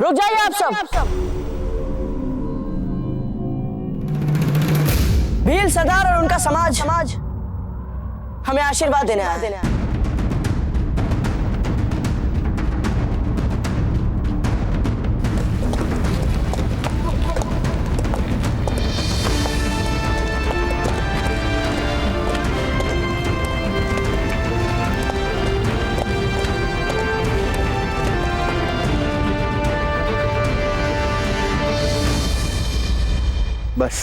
रुक जाइए आप सब। भील सरदार और उनका समाज हमें आशीर्वाद देने आया है। बस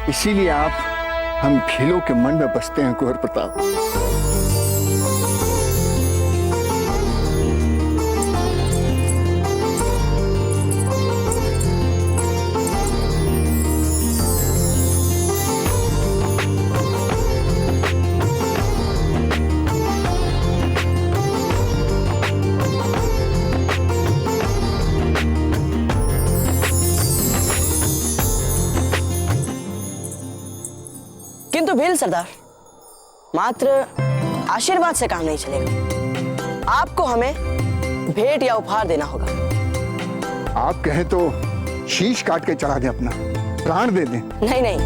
इसीलिए आप हम भीलों के मन में बसते हैं कुंवर प्रताप। किंतु भील सरदार, मात्र आशीर्वाद से काम नहीं चलेगा। आपको हमें भेंट या उपहार देना होगा। आप कहें तो शीश काट के चढ़ा दें, अपना प्राण दे दें। नहीं,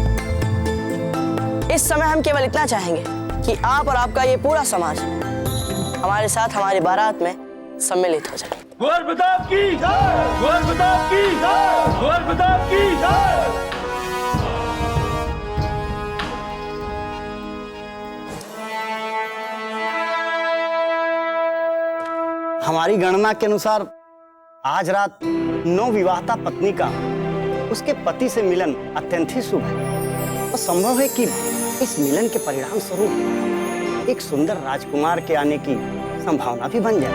इस समय हम केवल इतना चाहेंगे कि आप और आपका ये पूरा समाज हमारे साथ हमारी बारात में सम्मिलित हो जाए। कुंवर प्रताप की जय! कुंवर प्रताप की जय! कुंवर प्रताप की जय! हमारी गणना के अनुसार आज रात नवविवाहिता पत्नी का उसके पति से मिलन अत्यंत ही शुभ है और संभव है कि इस मिलन के परिणाम स्वरूप एक सुंदर राजकुमार के आने की संभावना भी बन जाए।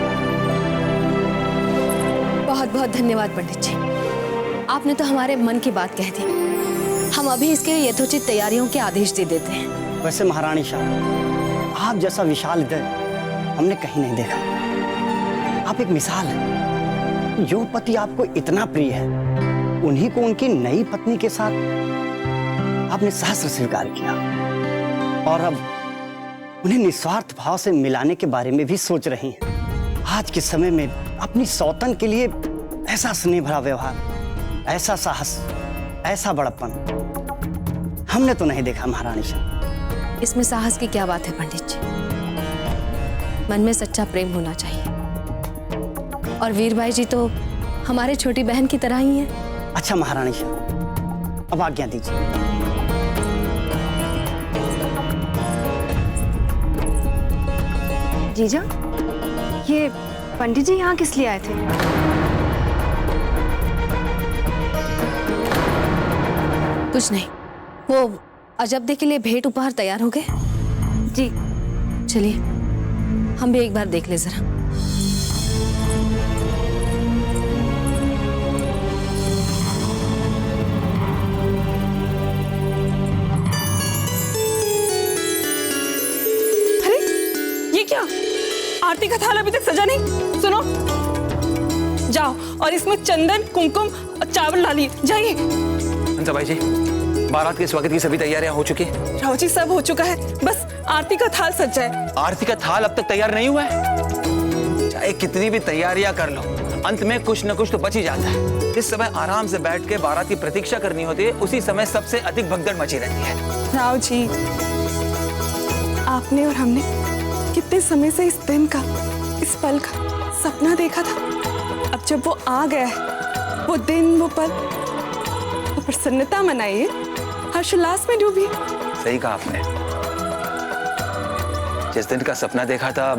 बहुत बहुत धन्यवाद पंडित जी, आपने तो हमारे मन की बात कह दी। हम अभी इसके यथोचित तैयारियों के आदेश दे देते हैं। वैसे महारानी शाह, आप जैसा विशाल हृदय हमने कहीं नहीं देखा। आप एक मिसाल हैं। जो पति आपको इतना प्रिय है, उन्हीं को उनकी नई पत्नी के साथ आपने सहस्त्र स्वीकार किया और अब उन्हें निस्वार्थ भाव से मिलाने के बारे में भी सोच रही हैं। आज के समय में अपनी सौतन के लिए ऐसा स्नेह भरा व्यवहार, ऐसा साहस, ऐसा बड़प्पन हमने तो नहीं देखा महारानी शाह। इसमें साहस की क्या बात है पंडित जी? मन में सच्चा प्रेम होना चाहिए और वीरबाई जी तो हमारे छोटी बहन की तरह ही हैं। अच्छा महारानी शाह, अब आज्ञा दीजिए। जीजा, ये पंडित जी यहाँ किस लिए आए थे? कुछ नहीं, वो अजबदे के लिए भेंट उपहार तैयार हो गए। जी चलिए हम भी एक बार देख ले जरा। आरती का थाल अभी तक सजा नहीं। सुनो, जाओ और इसमें चंदन, कुमकुम और चावल डालिए। जाइए। हंसाबाई जी, बारात के स्वागत की सभी तैयारियां हो चुकी हैं। राव जी, सब हो चुका है, बस आरती का थाल सज जाए। आरती का थाल अब तक तैयार नहीं हुआ है। चाहे कितनी भी तैयारियां कर लो, अंत में कुछ न कुछ तो बच ही जाता है। जिस समय आराम से बैठ के बारात की प्रतीक्षा करनी होती है, उसी समय सबसे अधिक भगदड़ मची रहती है। राव जी, आपने और हमने कितने समय से इस दिन का, इस पल का सपना देखा था। अब जब वो आ गया है, वो दिन, वो पल, तो प्रसन्नता मनाइए, हर्षोल्लास में डूबिए। सही कहा आपने। जिस दिन का सपना देखा था,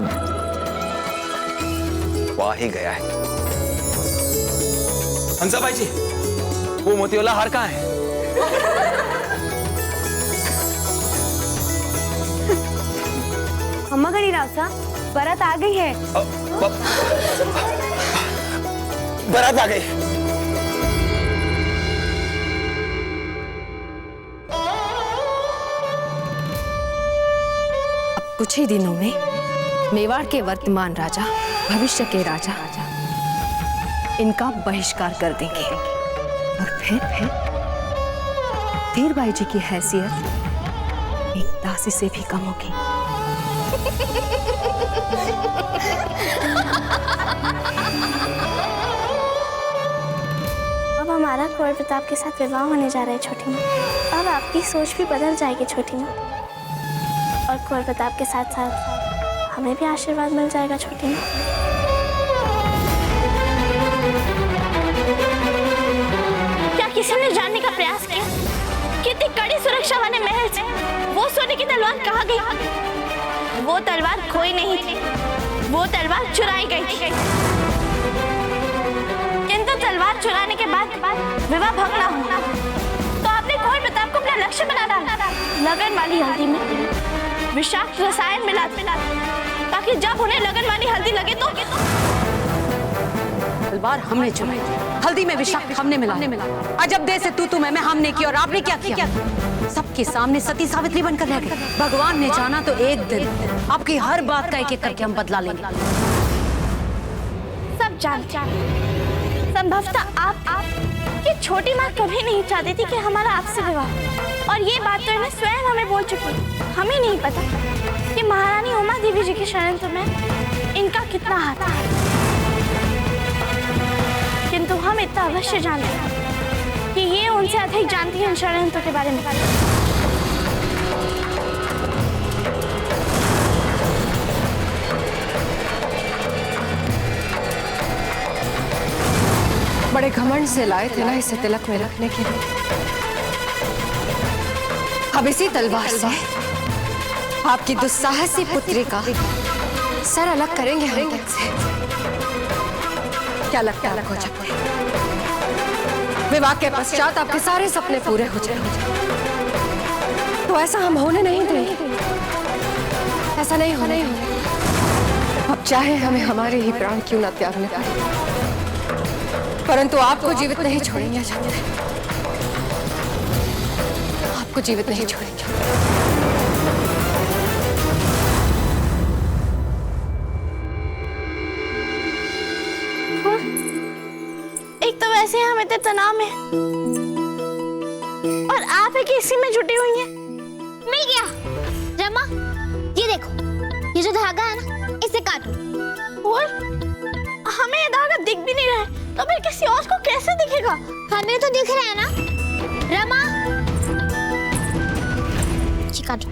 वो आ ही गया है। हंसाबाई जी, वो मोतीवाला हार कहाँ है? अम्मा गणी राव साहब, बारात आ गई है। बारात आ गई। अब कुछ ही दिनों में मेवाड़ के वर्तमान राजा, भविष्य के राजा इनका बहिष्कार कर देंगे और फिर धीरबाई जी की हैसियत एक दासी से भी कम होगी। कुंवर प्रताप के साथ विवाह होने जा रहा है छोटी माँ। अब आपकी सोच भी बदल जाएगी छोटी माँ, और कुंवर प्रताप के साथ साथ हमें भी आशीर्वाद मिल जाएगा छोटी माँ। क्या किसी ने जानने का प्रयास किया कितनी कड़ी सुरक्षा वाले महल से वो सोने की तलवार कहाँ गई? वो तलवार खोई नहीं थी, वो तलवार चुराई गई थी। किंतु तलवार चुराने के बाद विवाह भंग ना हो तो आपने कुंवर प्रताप को अपना लक्ष्य बना डाला। लगन वाली हल्दी में विषाक्त रसायन मिला ताकि जब उन्हें लगन वाली हल्दी लगे तो तलवार हमने चुराई, हल्दी में विषाक्त हमने मिला। अजब देर से तू मैं हमने की, और आपने क्या किया? सबके सामने सती सावित्री बनकर रह गए। भगवान ने जाना तो एक दिन आपकी हर बात का एक एक करके हम बदला लेंगे। सब जानते हैं संभवतः आप ये छोटी माँ कभी नहीं चाहती थी कि हमारा आपसे विवाह, और ये बात तो इन्हें स्वयं हमें बोल चुकी। हमें नहीं पता कि महारानी उमा देवी जी के षड्यंत्र में इनका कितना हाथ है, किंतु हम इतना अवश्य जानते हैं कि ये उनसे अधिक जानती हैं षड्यंत्र के बारे में। बड़े घमंड से लाए थे ना इसे तिलक में रखने के लिए। अब इसी तलवार से आपकी दुस्साहसी पुत्री का सर अलग करेंगे हम से। क्या लगता है अलग हो जाते? विवाह के पश्चात आपके सारे सपने पूरे हो जाएंगे। तो ऐसा हम होने नहीं देंगे, ऐसा नहीं होने। अब चाहे हमें हमारे ही प्राण क्यों ना त्यागने पड़े, परंतु आपको जीवित नहीं छोड़ेंगे। आपको जीवित नहीं छोड़ेंगे। एक तो वैसे हम इतने तनाव में और आप है कि इसी में जुटी हुई हैं। मिल गया रमा, ये देखो, ये जो धागा है ना, इसे काटो। और हमें ये धागा दिख भी नहीं रहा है, तो फिर किसी और को कैसे दिखेगा? हमें तो दिख रहा है ना रमा, ये काटो।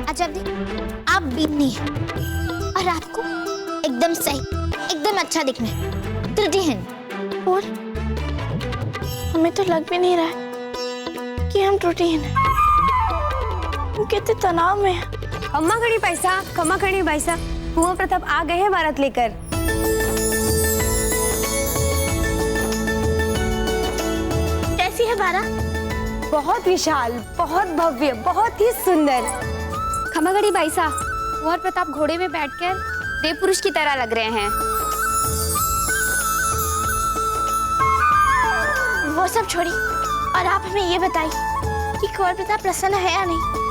अच्छा आप बीनी है और आपको एकदम सही, एकदम अच्छा दिखना है, त्रुटिहीन। और हमें तो लग भी नहीं रहा है कि हम त्रुटिहीन हैं। हम कितने तनाव में हैं। खम्मा खड़ी पैसा, कुंवर प्रताप आ गए हैं बारात लेकर। कैसी है बारात? बहुत विशाल, बहुत भव्य, बहुत ही सुंदर। खम्मा खड़ी पैसा, कुंवर प्रताप घोड़े में बैठकर देव पुरुष की तरह लग रहे हैं। वो सब छोड़ी और आप हमें ये बताइए कि कुंवर प्रताप प्रसन्न है या नहीं?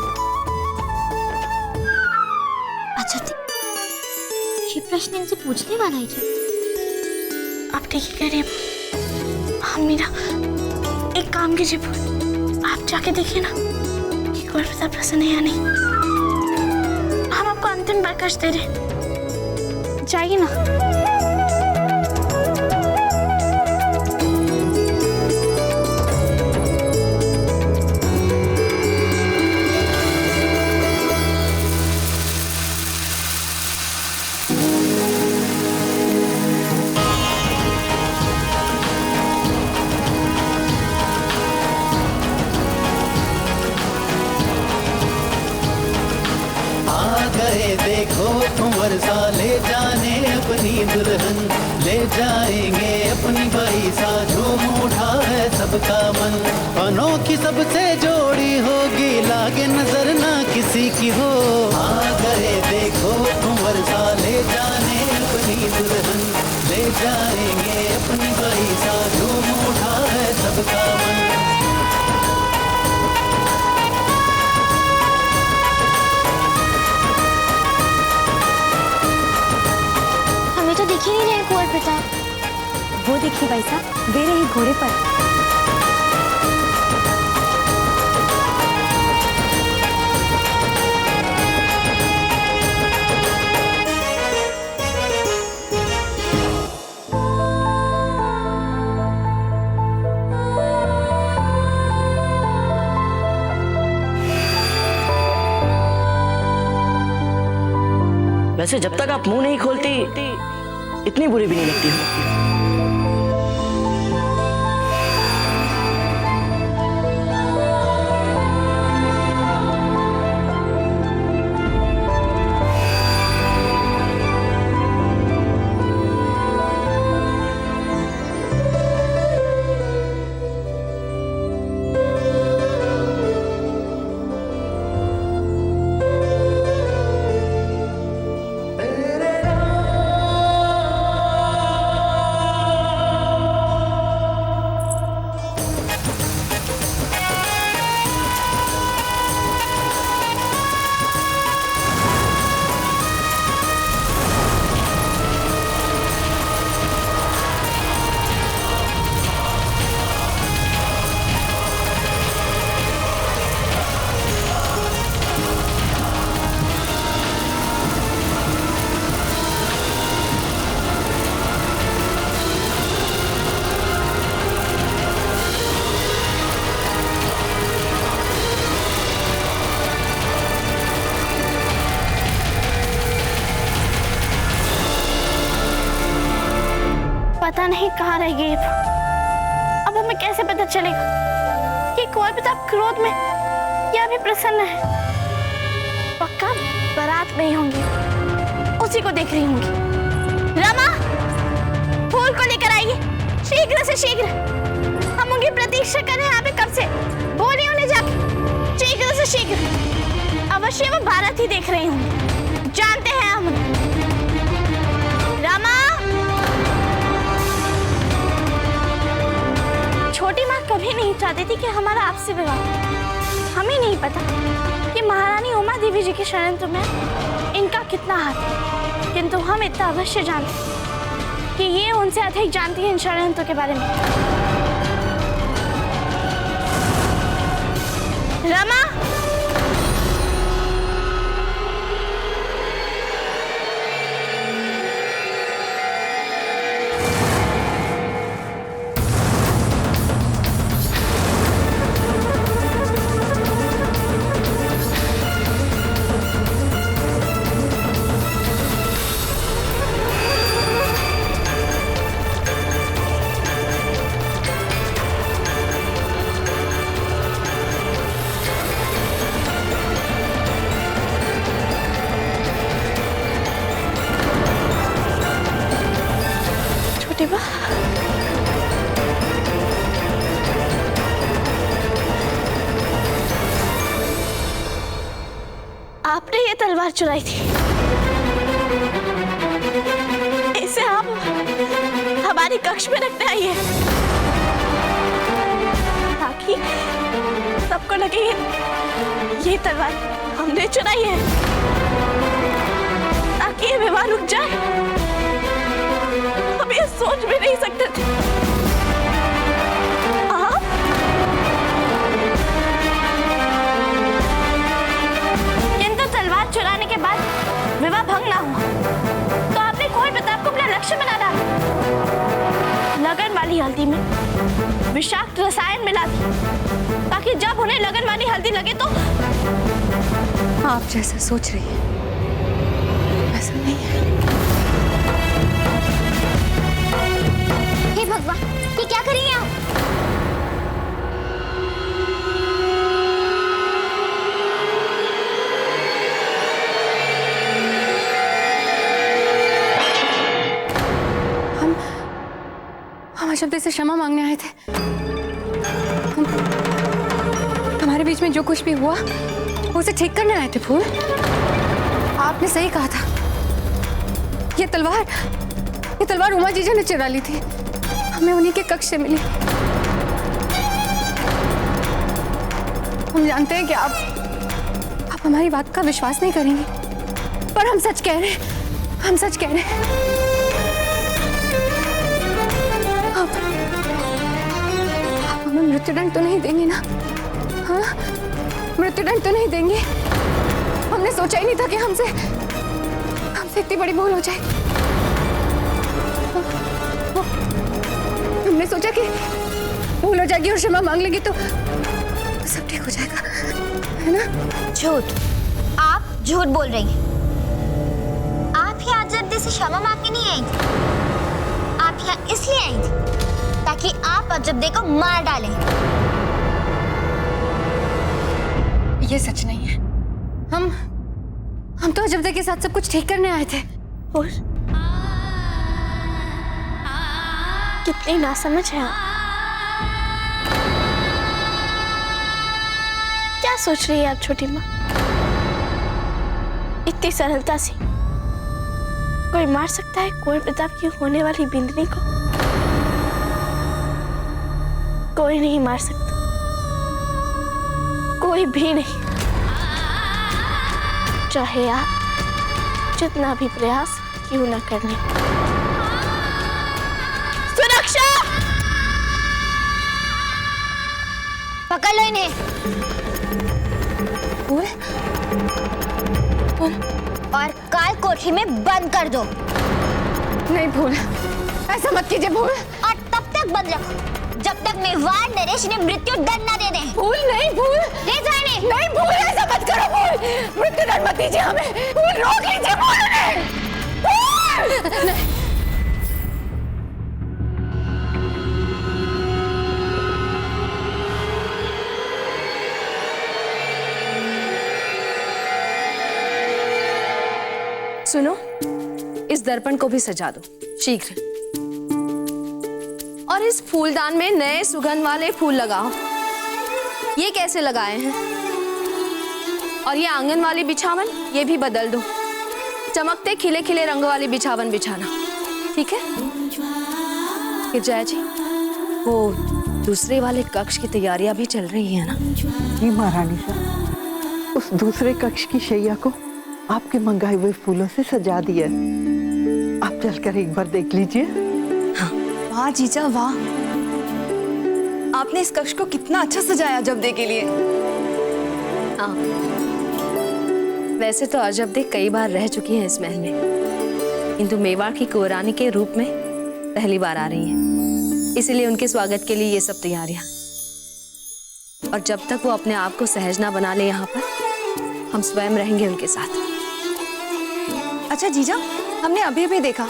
अच्छा ये प्रश्न इनसे पूछने वाला है क्या? आप ठीक ही कह रही हैं। हम मीरा, एक काम कीजिए, आप जाके देखिए ना कि कुंवर प्रताप प्रसन्न है या नहीं। हम आपको अंतिम बार कष्ट दे रहे, जाइए ना। देखो कुंवर सा ले जाने अपनी दुल्हन, ले जाएंगे अपनी बाई सा, झूम उठा है सबका मन। अनोखी सबसे जोड़ी होगी, लागे नजर ना किसी की हो। आ गए देखो कुंवर सा ले जाने अपनी दुल्हन, ले जाएंगे अपनी बाई सा, झूम उठा है सबका मन। तो दिख ही नहीं रहे कुंवर प्रताप। वो देखिए भाई साहब, दे रहे घोड़े पर। वैसे जब तक आप मुंह नहीं खोलती इतनी बुरी भी नहीं लगती हो। पता नहीं कहाँ रह गई। अब हमें कैसे पता चलेगा कि कुंवर प्रताप क्रोध में या अभी प्रसन्न है। पक्का बारात में ही होंगे, उसी को देख रही होंगी। रमा, फूल को लेकर आइए, शीघ्र से शीघ्र। हम उनकी प्रतीक्षा कर रहे हैं यहाँ पे कब से। बोलिए उन्हें जाके शीघ्र से शीघ्र। अवश्य वो बारात ही देख रही होंगी, जानते हैं हम। रमा, छोटी माँ कभी नहीं चाहती थी कि हमारा आपसे विवाह। हमें नहीं पता कि महारानी उमा देवी जी के षड्यंत्र में इनका कितना हाथ है, किंतु हम इतना अवश्य जानते कि ये उनसे अधिक जानती है इन षड्यंत्रों के बारे में। रमा, आपने ये तलवार चुराई थी, इसे आप हमारे कक्ष में रखने आई है ताकि सबको लगे ये तलवार हमने चुराई है, ताकि ये विवाह रुक जाए। हम ये सोच भी नहीं सकते थे। तलवार चुराने के बाद विवाह भंग ना हुआ तो आपने कुंवर प्रताप को अपना लक्ष्य बना डाला। लगन वाली हल्दी में विषाक्त रसायन मिला दी ताकि जब उन्हें लगन वाली हल्दी लगे तो। आप जैसा सोच रही हैं ऐसा नहीं है। हे भगवान, ये क्या कर रही हैं आप? शब्द से क्षमा मांगने आए थे। हमारे बीच में जो कुछ भी हुआ उसे ठीक करने आए थे फूल। आपने सही कहा था, ये तलवार उमा जीजा ने चुरा ली थी, हमें उन्हीं के कक्ष से मिली। हम जानते हैं कि आप हमारी बात का विश्वास नहीं करेंगे, पर हम सच कह रहे हैं, हम सच कह रहे हैं। आप हमें मृत्युदंड तो नहीं देंगे ना? हाँ, मृत्युदंड तो नहीं देंगे? हमने सोचा ही नहीं था कि हमसे इतनी बड़ी भूल हो जाए। हमने सोचा कि भूल हो जाएगी और क्षमा मांग लेंगे तो सब ठीक हो जाएगा, है ना? झूठ, आप झूठ बोल रही हैं। आप यहाँ अजब से क्षमा मांगने नहीं आई थी। आप यहाँ इसलिए आई थी ताकि आप अजब को मार डालें। ये सच नहीं है। हम तो अजब के साथ सब कुछ ठीक करने आए थे। और कितनी नासमझ है आप। क्या सोच रही है आप छोटी माँ? इतनी सरलता से कोई मार सकता है कुंवर प्रताप की होने वाली बिंदनी को? कोई नहीं मार सकता, कोई भी नहीं, चाहे आप जितना भी प्रयास क्यों न करने। सुरक्षा! पकड़ लो इन्हें। और काल कोठरी में बंद कर दो। नहीं भूल, ऐसा मत कीजिए भूल। और तब तक बंद रखो जब तक मेवाड़ नरेश इन्हें मृत्यु दंड न दे दें। भूल नहीं, भूल ले जाओ इन्हें। नहीं भूल, ऐसा मत करो भूल। मृत्यु दंड मत दीजिए हमें। भूल रोक लीजिए भूल उन्हें। भूल नहीं। सुनो, इस दर्पण को भी सजा दो शीघ्र। और इस फूलदान में नए सुगंध वाले फूल लगाओ। ये कैसे लगाए हैं? और ये आंगन वाली बिछावन ये भी बदल दो। चमकते खिले खिले रंग वाली बिछावन बिछाना, ठीक है? कि जय जी, वो दूसरे वाले कक्ष की तैयारियां भी चल रही है ना? जी महारानी साहब, उस दूसरे कक्ष की शैया को आपके मंगाए हुए फूलों से सजा दिया। आप चलकर एक बार देख लीजिए। हाँ। वाह जीजा वाह, आपने इस कक्ष को कितना अच्छा सजाया अजबदे के लिए। हाँ, वैसे तो अजबदे कई बार रह चुकी हैं इस महल में, किंतु मेवाड़ की कुंवरानी के रूप में पहली बार आ रही हैं। इसीलिए उनके स्वागत के लिए ये सब तैयारियां। और जब तक वो अपने आप को सहज ना बना ले यहाँ पर, हम स्वयं रहेंगे उनके साथ। अच्छा जीजा, हमने अभी अभी देखा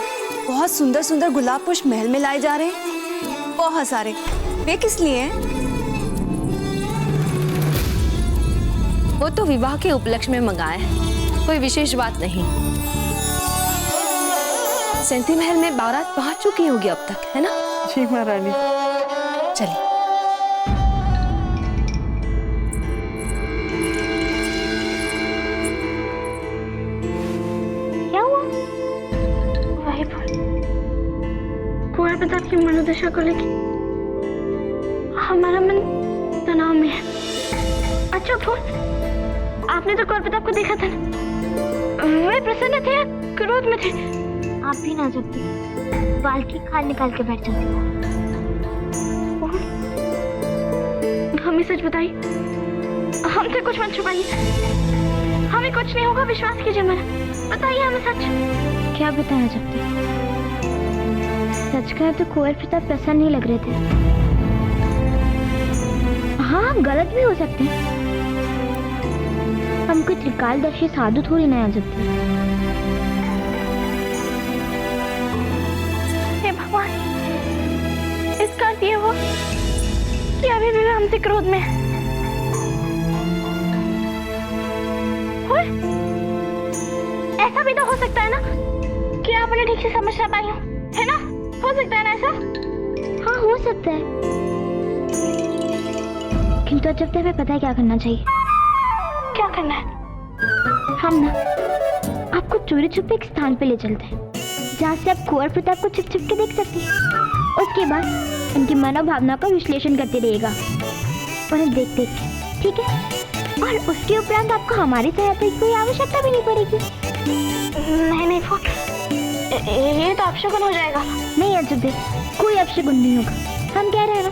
बहुत सुंदर सुंदर गुलाब पुष्प महल में लाए जा रहे हैं, बहुत सारे। वे किस लिए हैं? वो तो विवाह के उपलक्ष्य में मंगाए हैं, कोई विशेष बात नहीं। सेंती महल में बारात पहुंच चुकी होगी अब तक, है ना? जी महारानी। चलिए। कुंवर प्रताप की मनोदशा को लेकर हमारा मन तनाव में है। अच्छा फूल, आपने तो कुंवर प्रताप को देखा था ना? वे प्रसन्न थे या क्रोध में थे? आप भी ना जब बाल की खाल निकाल के बैठ जाते हो। हमें सच बताइए, हमसे कुछ मत छुपाइए। हमें कुछ नहीं होगा, विश्वास कीजिए मेरा। बताइए हमें सच। क्या बताया जब तक? सच कहा तो कुंवर प्रताप प्रसन्न नहीं लग रहे थे। हाँ, गलत भी हो सकते हैं। हम कोई त्रिकालदर्शी साधु थोड़ी ना जब तक। हे भगवान, इसका अर्थ ये हो कि अभी भी वे हमसे क्रोध में है। ऐसा भी तो हो सकता है ना कि आप उन्हें ठीक से समझ ना पाई हो, है ना? हो सकता है ना ऐसा? हाँ, हो सकता है। किंतु जब तक हमें पता है क्या करना चाहिए। क्या करना है? हम ना आपको चोरी छुपे एक स्थान पे ले चलते हैं, जहाँ से आप कुंवर प्रताप को छिप छिप के देख सकते हैं। उसके बाद उनकी मनोभावना का विश्लेषण करते रहिएगा, उन्हें देख देख के, ठीक है? और उसके उपरांत आपको हमारी सहायता की कोई आवश्यकता भी नहीं पड़ेगी। नहीं फूल, ये तो अपशगुन हो जाएगा। नहीं अजब, कोई अपशगुन नहीं होगा। हम कह रहे हैं ना,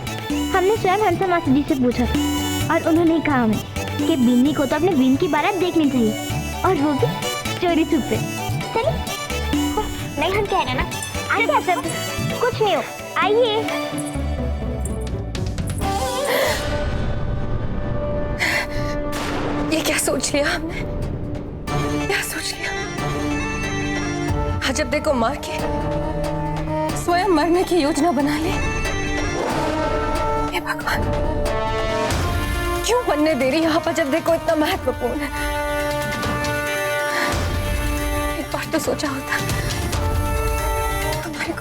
हमने स्वयं हंसा मासी जी से पूछा था और उन्होंने कहा हमें कि बिन्नी को तो अपने बीन की बारात देखनी चाहिए, और वो भी चोरी छुपे। चलिए। नहीं, हम कह रहे हैं ना। आइए अजब, कुछ नहीं हो, आइए। ये क्या सोच लिया हमने? क्या सोच लिया? जब देखो मार के स्वयं मरने की योजना बना ली। हे भगवान, क्यों बनने दे रही यहाँ पर जब देखो इतना महत्वपूर्ण है। एक बार तो सोचा होता हमारे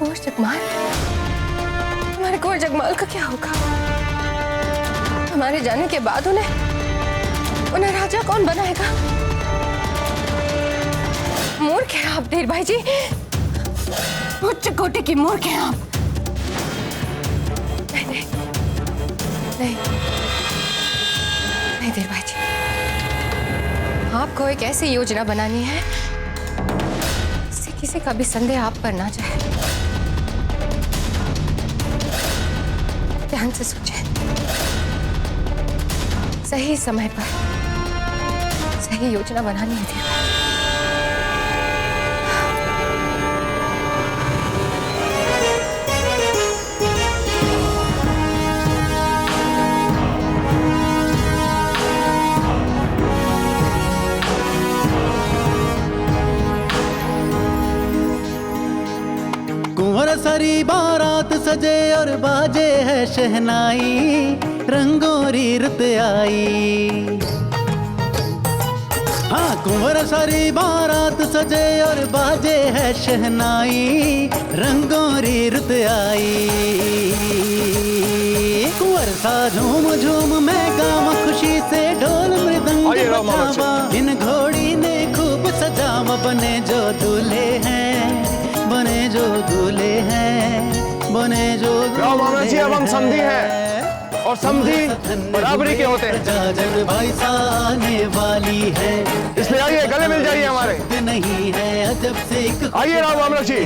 कुंवर जगमाल का क्या होगा। हमारे जाने के बाद उन्हें राजा कौन बनाएगा। मूर्ख हैं आप धीर भाई जी, उच्च कोटि की मूर्ख हैं आप। नहीं धीर भाई जी, आपको एक ऐसी योजना बनानी है जिससे किसी का भी संदेह आप पर ना जाए। ध्यान से सोचें, सही समय पर सही योजना बनानी है धीर भाई। कुंवर सरी बारात सजे और बाजे है शहनाई, रंगोरी रुत आई। हाँ, कुंवर सरी बारात सजे और बाजे है शहनाई, रंगोरी रुत आई। कुंवर सा झूम झूम मैं गाँव खुशी से ढोल मृदंग बजावा, इन घोड़ी ने खूब सजावा, बने जो दूल्हे हैं, बने जो दूल्हे हैं, बने जो दूल्हे हैं। अब हम समधी हैं और समधी बराबरी के होते हैं। प्रजाजन भाई साने वाली है, इसलिए आइए गले मिल जाइए हमारे। नहीं है अजब से आइए राम अमृत जी,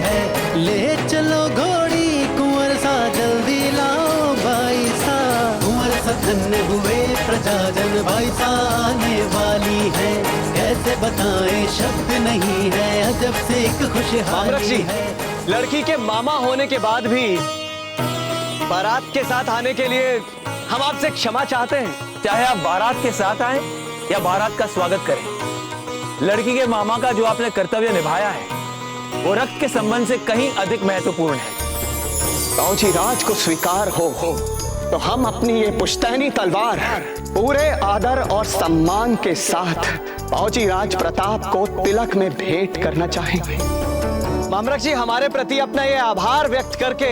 ले चलो घोड़ी कुंवर सा जल्दी लाओ भाई सा। कुंवर सा धन्य हुए प्रजाजन भाई साने वाली है, कैसे बताएं शब्द नहीं है अजब से एक खुशहाली है। लड़की के मामा होने के बाद भी बारात के साथ आने के लिए हम आपसे क्षमा चाहते हैं। चाहे आप बारात के साथ आए या बारात का स्वागत करें, लड़की के मामा का जो आपने कर्तव्य निभाया है वो रक्त के संबंध से कहीं अधिक महत्वपूर्ण है। बाबूजी राज को स्वीकार हो तो हम अपनी ये पुश्तैनी तलवार पूरे आदर और सम्मान के साथ बाबूजी राज प्रताप को तिलक में भेंट करना चाहेंगे। मामरक जी, हमारे प्रति अपना ये आभार व्यक्त करके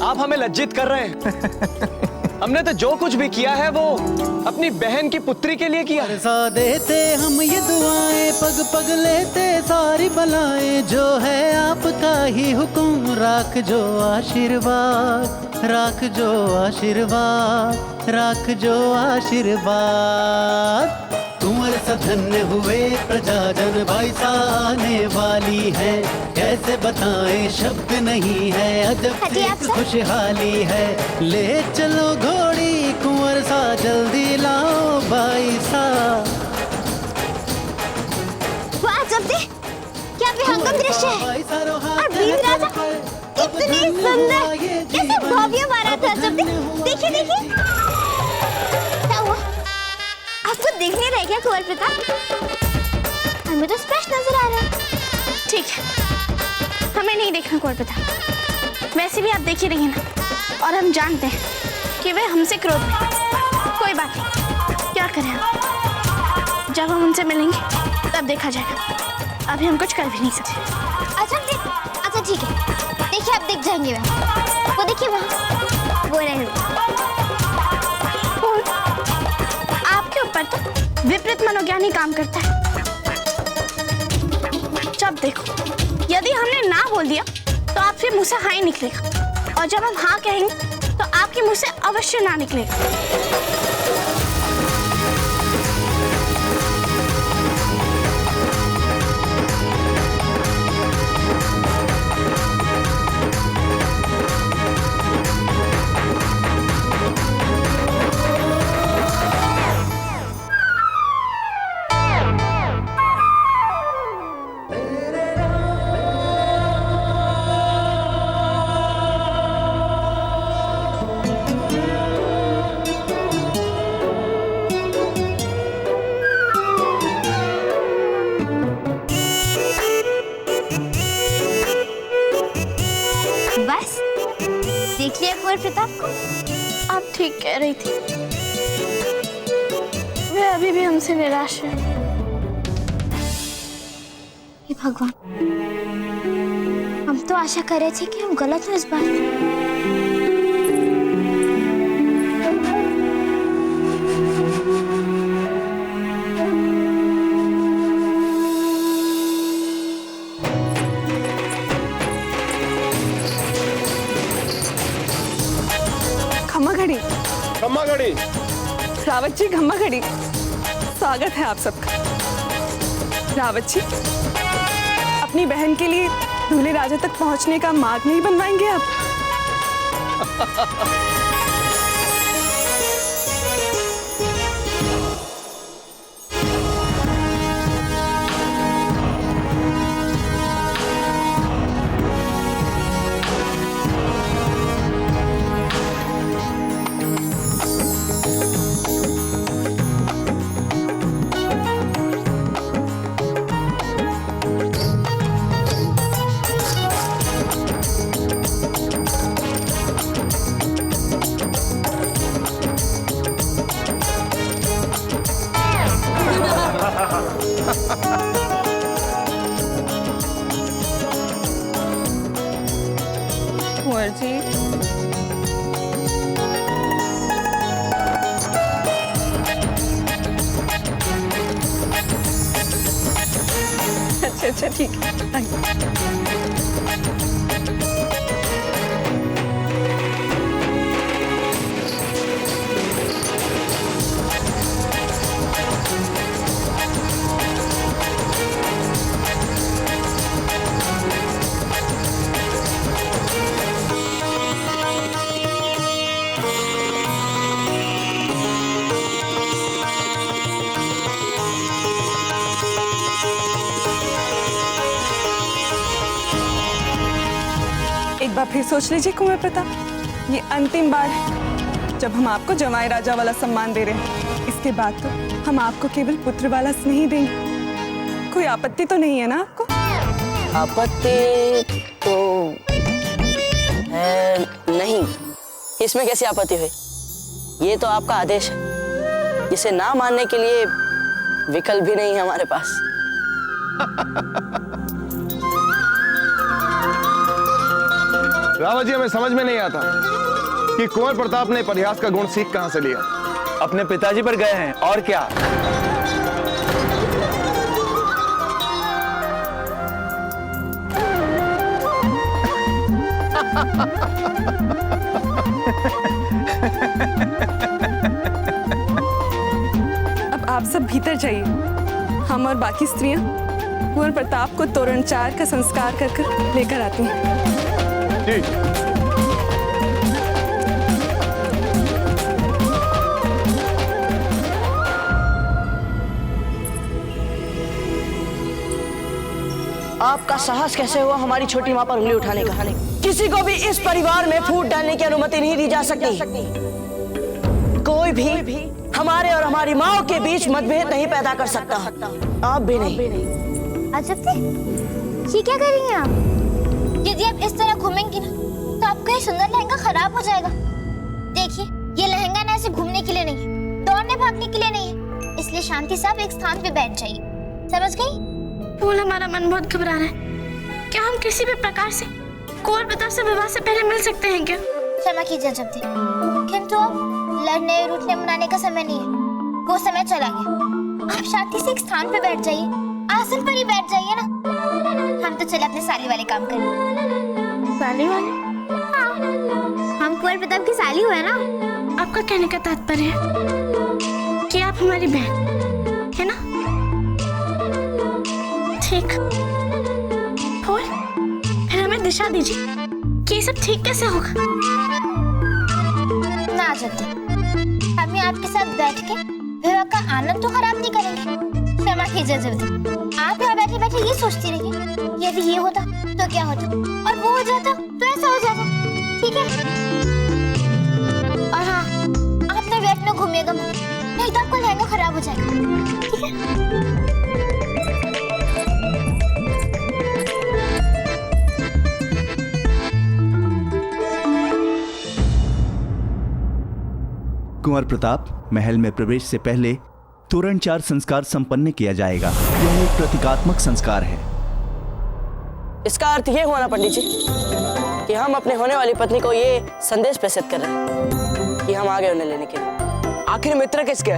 आप हमें लज्जित कर रहे हैं। हमने तो जो कुछ भी किया है वो अपनी बहन की पुत्री के लिए किया। सा देते हम ये दुआएं, पग पग लेते सारी बलाएं, जो है आपका ही हुक्म, राख जो आशीर्वाद, राख जो आशीर्वाद, राख जो आशीर्वाद। कुंवर सा धन्य हुए प्रजाजन भाई साने वाली है, कैसे बताएं शब्द नहीं है अजब से खुशहाली है। ले चलो घोड़ी कुंवर सा जल्दी लाओ भाई सा। वाह जब्दी, क्या विहंगम दृश्य है। और वीर राजा इतनी सुंदर, कैसे भव्य बारात है जब्दी। देखिए देखिए, क्या हुआ, आपको दिख नहीं रहा क्या कुंवर प्रताप? हमें तो स्पष्ट नजर आ रहा है। ठीक है, हमें नहीं देखना कुंवर प्रताप, वैसे भी आप देख ही रही हैं ना, और हम जानते हैं कि वे हमसे क्रोध में। कोई बात नहीं, क्या करें हम, जब हम उनसे मिलेंगे तब देखा जाएगा, अभी हम कुछ कर भी नहीं सकते। अच्छा ठीक है, देखिए आप दिख जाएंगे वहाँ, वो देखिए वहाँ, वो रहे। आपके ऊपर तो विपरीत मनोज्ञानी काम करता है। जब देखो, यदि हमने ना बोल दिया तो आपके मुंह से हाँ ही निकलेगा, और जब हम हाँ कहेंगे तो आपके मुंह से अवश्य ना निकलेगा। कुंवर प्रताप को? आप ठीक कह रही थी, वे अभी भी हमसे निराश है। हे भगवान, हम तो आशा कर रहे थे कि हम गलत हो इस बार। खम्मा घड़ी, खम्मा घड़ी, रावत जी खम्मा घड़ी, स्वागत है आप सबका। रावत जी, अपनी बहन के लिए दूल्हे राजा तक पहुंचने का मार्ग नहीं बनवाएंगे आप? कुंवर जी, अच्छा ठीक है, एक बार फिर सोच लीजिए कुंवर प्रताप, ये अंतिम बार है जब हम आपको जमाई राजा वाला सम्मान दे रहे हैं। इसके बाद तो हम आपको केवल पुत्र वाला स्नेह देंगे। कोई आपत्ति तो नहीं है ना आपको? आपत्ति तो है नहीं, इसमें कैसी आपत्ति हुई? ये तो आपका आदेश है, जिसे ना मानने के लिए विकल्प भी नहीं है हमारे पास। रावत जी, हमें समझ में नहीं आता कि कुंवर प्रताप ने परिहास का गुण सीख कहां से लिया। अपने पिताजी पर गए हैं और क्या। अब आप सब भीतर जाइए, हम और बाकी स्त्रियां कुंवर प्रताप को तोरणचार का संस्कार कर लेकर आती हैं। जी। आपका साहस कैसे हुआ हमारी छोटी मां पर उंगली उठाने का? किसी को भी इस परिवार में फूट डालने की अनुमति नहीं दी जा सकती। कोई भी हमारे और हमारी माओ के बीच मतभेद नहीं पैदा कर सकता, आप भी नहीं। अजब, ये क्या करेंगे आप? यदि आप इस तरह घूमेंगी ना तो आपका ये सुंदर लहंगा खराब हो जाएगा। देखिए, ये लहंगा ना ऐसे घूमने के लिए नहीं है, दौड़ने भागने के लिए नहीं है, इसलिए शांति से आप एक स्थान पे बैठ जाइए, समझ गई? फूल, हमारा मन बहुत घबरा रहा है। क्या हम किसी भी प्रकार से कुंवर प्रताप से विवाह से पहले मिल सकते हैं क्या? क्षमा कीजिए जब्दी, किंतु अब लड़ने रूठने मनाने का समय नहीं है, वो समय चला गया। आप शांति से एक स्थान पे बैठ जाइए, आसन पर ही बैठ जाइए ना। हम तो चले अपने साली वाले काम करें। साली वाले? हाँ, हम कुंवर प्रताप की साली हुए ना। आपका कहने का तात्पर्य है कि आप हमारी बहन है ना? ठीक। फूल, फिर हमें दिशा दीजिए कि ये सब ठीक कैसे होगा। ना जब्दी, हम आपके साथ बैठ के विवाह का आनंद तो खराब नहीं करेंगे। क्षमा कीजिए जब्दी, आप यहाँ बैठे बैठे ये सोचती रहिए, यदि ये होता तो क्या होता, और वो हो जाता तो ऐसा हो जाता, ठीक है? और हाँ, आप ना व्यर्थ में घूमिएगा मत, नहीं तो आपका लहंगा खराब हो जाएगा, ठीक है? कुंवर प्रताप, महल में प्रवेश से पहले तुरंत 4 संस्कार संपन्न किया जाएगा। यह एक प्रतीकात्मक संस्कार है। इसका अर्थ ये हुआ ना पंडित जी कि हम अपने होने वाली पत्नी को ये संदेश प्रेषित कर रहे हैं कि हम आ गए उन्हें लेने के लिए। आखिर मित्र किसके?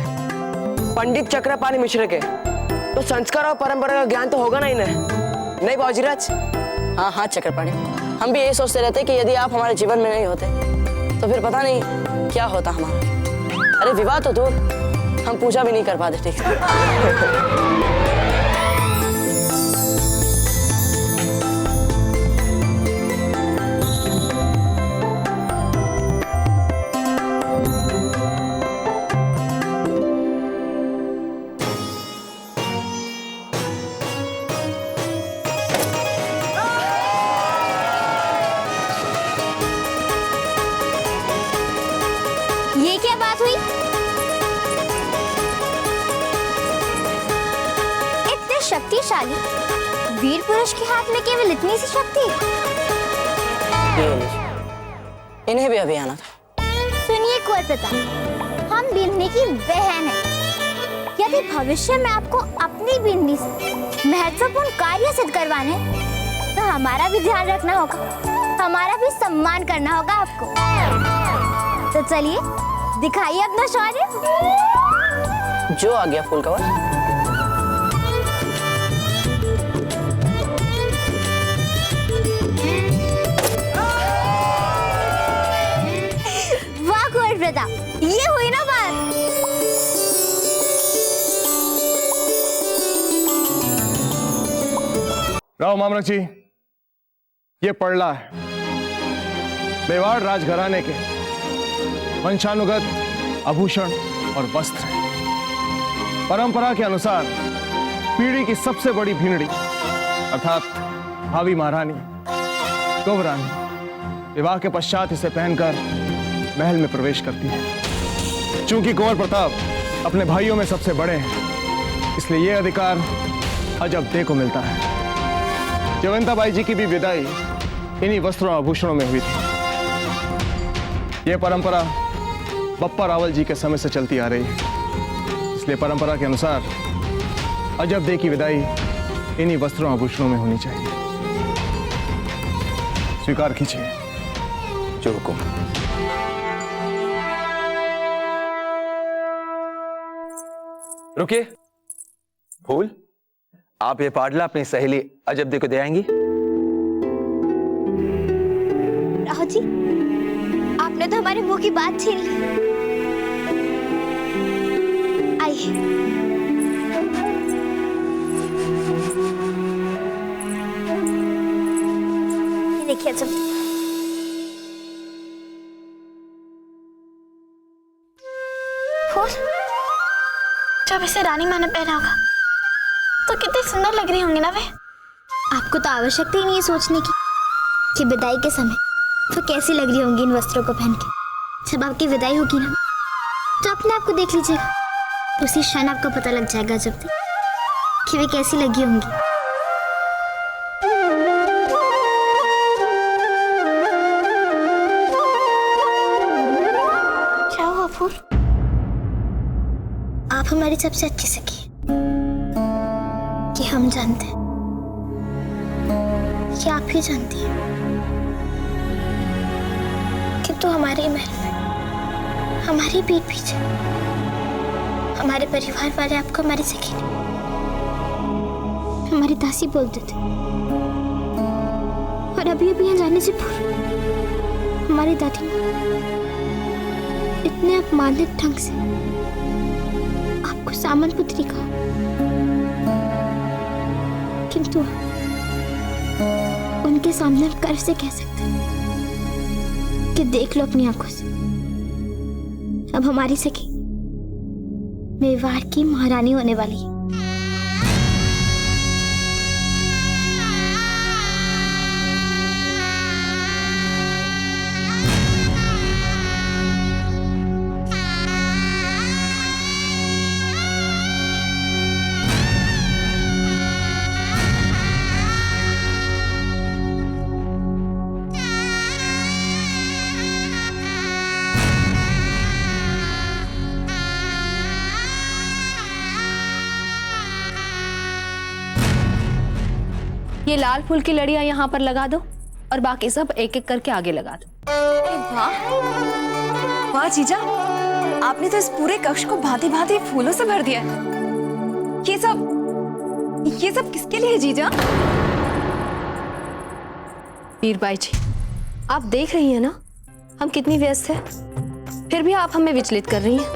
पंडित चक्रपाणी मिश्र के। तो संस्कार और परंपरा का ज्ञान तो होगा ना इन्हें, नहीं बाबूजीराज? हाँ हाँ चक्रपाणी, हम भी यही सोचते रहते कि यदि आप हमारे जीवन में नहीं होते तो फिर पता नहीं क्या होता हमारा। अरे विवाह तो दूर, हम पूजा भी नहीं कर पाते ठीक से। ये क्या बात हुई? इतने शक्तिशाली वीर पुरुष के हाथ में केवल इतनी सी शक्ति? इन्हें भी अभी आना था। सुनिए कुंवर प्रताप, हम बिन्नी की बहन है। यदि भविष्य में आपको अपनी बिन्नी से महत्वपूर्ण कार्य सिद्ध करवाने तो हमारा भी ध्यान रखना होगा, हमारा भी सम्मान करना होगा आपको। तो चलिए दिखाइए अपना शौर्य। जो आ गया फूलकवर। वाह कुंवर प्रताप, ये हुई ना बात। राव मामरक जी, ये पड़ला है मेवाड़ राजघराने के वंशानुगत आभूषण और वस्त्र है। परंपरा के अनुसार पीढ़ी की सबसे बड़ी भींडी अर्थात भावी महारानी कुंवरानी विवाह के पश्चात इसे पहनकर महल में प्रवेश करती है। चूंकि कुंवर प्रताप अपने भाइयों में सबसे बड़े हैं, इसलिए यह अधिकार अजब को मिलता है। जयवंताबाई जी की भी विदाई इन्हीं वस्त्रों और आभूषणों में हुई थी। यह परंपरा बप्पा रावल जी के समय से चलती आ रही है, इसलिए परंपरा के अनुसार अजब दे की विदाई इन्हीं वस्त्रों और आभूषणों में होनी चाहिए। स्वीकार कीजिए। जो हुकुम। रुकिए फूल, आप ये पाडला अपनी सहेली अजब दे को दे आएंगी? राहुल जी, आपने तो हमारे मुंह की बात छीन ली। आइए। ये देखिए अजब। फूल, जब इसे रानी माँ ने पहना होगा तो कितनी सुंदर लग रही होंगी ना वे। आपको तो आवश्यकता ही नहीं है सोचने की कि विदाई के समय तो कैसी लग रही होंगी इन वस्त्रों को पहन के। जब आपकी विदाई होगी ना तो अपने आप को देख लीजिएगा, उसी क्षण आपको पता लग जाएगा जब तक कि वे कैसी लगी होंगी। क्या हुआ फूल? आप हमारी सबसे अच्छी सखी कि हम जानते हैं कि आप ही जानती हैं कि तो हमारे महल में हमारी पीठ पीछे हमारे परिवार वाले आपको हमारी सखी नहीं, हमारी दासी बोलते थे। और अभी अभी यहाँ जाने से पूर्व हमारी दादी ने इतने अपमानित ढंग से आपको सामंत पुत्री कहा, किंतु उनके सामने हम कर से कह सकते कि देख लो अपनी आंखों से, अब हमारी सखी मेवाड़ की महारानी होने वाली है। ये लाल फूल की लड़ियां यहाँ पर लगा दो और बाकी सब एक एक करके आगे लगा दो। वाह वाह जीजा, आपने तो इस पूरे कक्ष को भांति भांति फूलों से भर दिया है। ये सब किसके लिए है जीजा? मीरबाई जी, आप देख रही हैं ना हम कितनी व्यस्त हैं, फिर भी आप हमें विचलित कर रही हैं।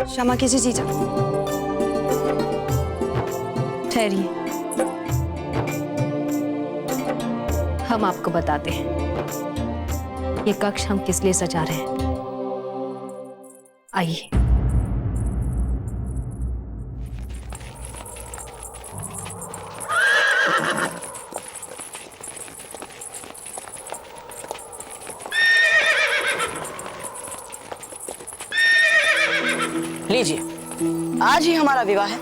क्षमा कीजिए जीजा। ठहरिए, हम आपको बताते हैं ये कक्ष हम किस लिए सजा रहे हैं। आइए। लीजिए, आज ही हमारा विवाह है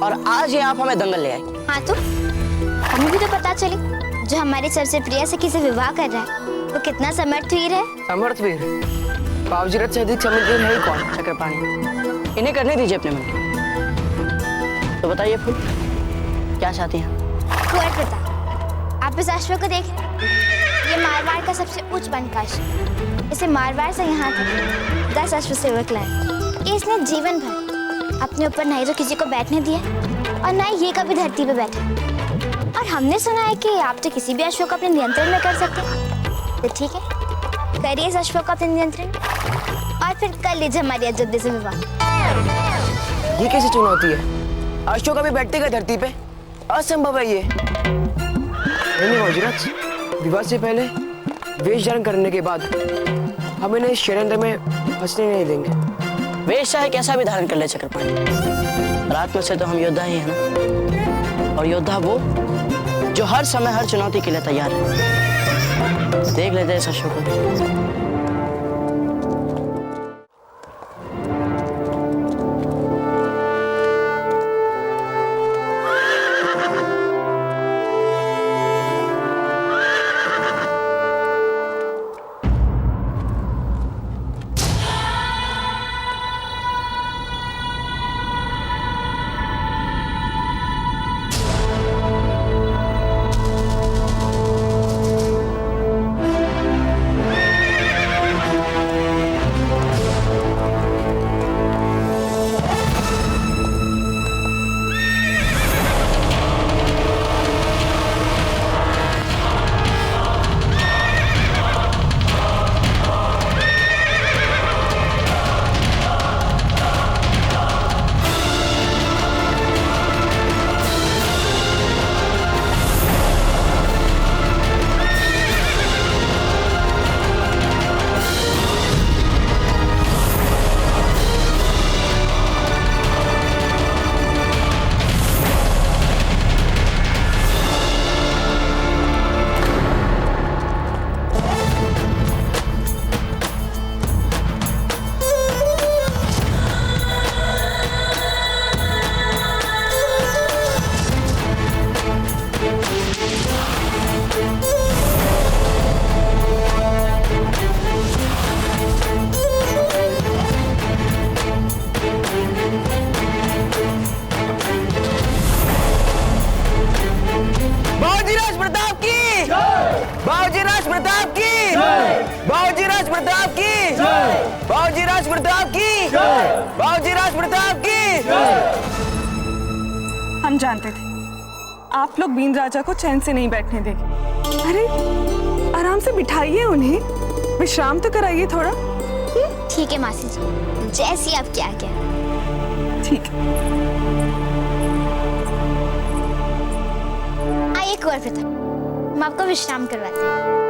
और आज ही आप हमें दंगल ले आए। हाँ तो हमें भी तो पता चले जो हमारे सबसे प्रिय से किसे विवाह कर रहा है वो कितना समर्थ वीर है। समर्थ वीर? बाबूजीरथ से अधिक समर्थ वीर है ही कौन? चक्रपाणी। इन्हें करने दीजिए अपने मन की। तो बताइए फूल, क्या चाहती हैं? कुंवर प्रताप, आप इस अश्व को देखें। ये मारवाड़ का सबसे उच्च बनकाश। इसे मारवाड़ से यहाँ तक 10 अश्व सेवक लाए। इसने जीवन भर अपने ऊपर नहीं तो किसी को बैठने दिया और ना ही ये कभी धरती पे बैठा। और हमने सुना है कि आप तो किसी भी अश्व को अपने नियंत्रण में कर सकते हैं। तो ठीक है, करिए इस अश्व को अपने नियंत्रण और फिर कर लीजिए हमारी अयोध्या से विवाह। ये कैसी चुनौती है? अश्व कभी बैठेगा धरती पे? असंभव है ये। नहीं बाबूजीरथ, विवाह से पहले वेश धारण करने के बाद हम इन्हें षड्यंत्र में फंसने नहीं देंगे। वेश चाहे कैसा भी धारण कर ले चक्रपाणी, रात में से तो हम योद्धा ही हैं ना। और योद्धा वो जो हर समय हर चुनौती के लिए तैयार है। देख लेते हैं इस अश्व को। हम जानते थे आप लोग बीन राजा को चैन से नहीं बैठने देंगे। अरे आराम से बिठाइए उन्हें, विश्राम तो कराइए थोड़ा। ठीक है मासी जी, जैसी आप क्या क्या। ठीक है। आइए कुंवर प्रताप, हम आपको विश्राम करवाते हैं।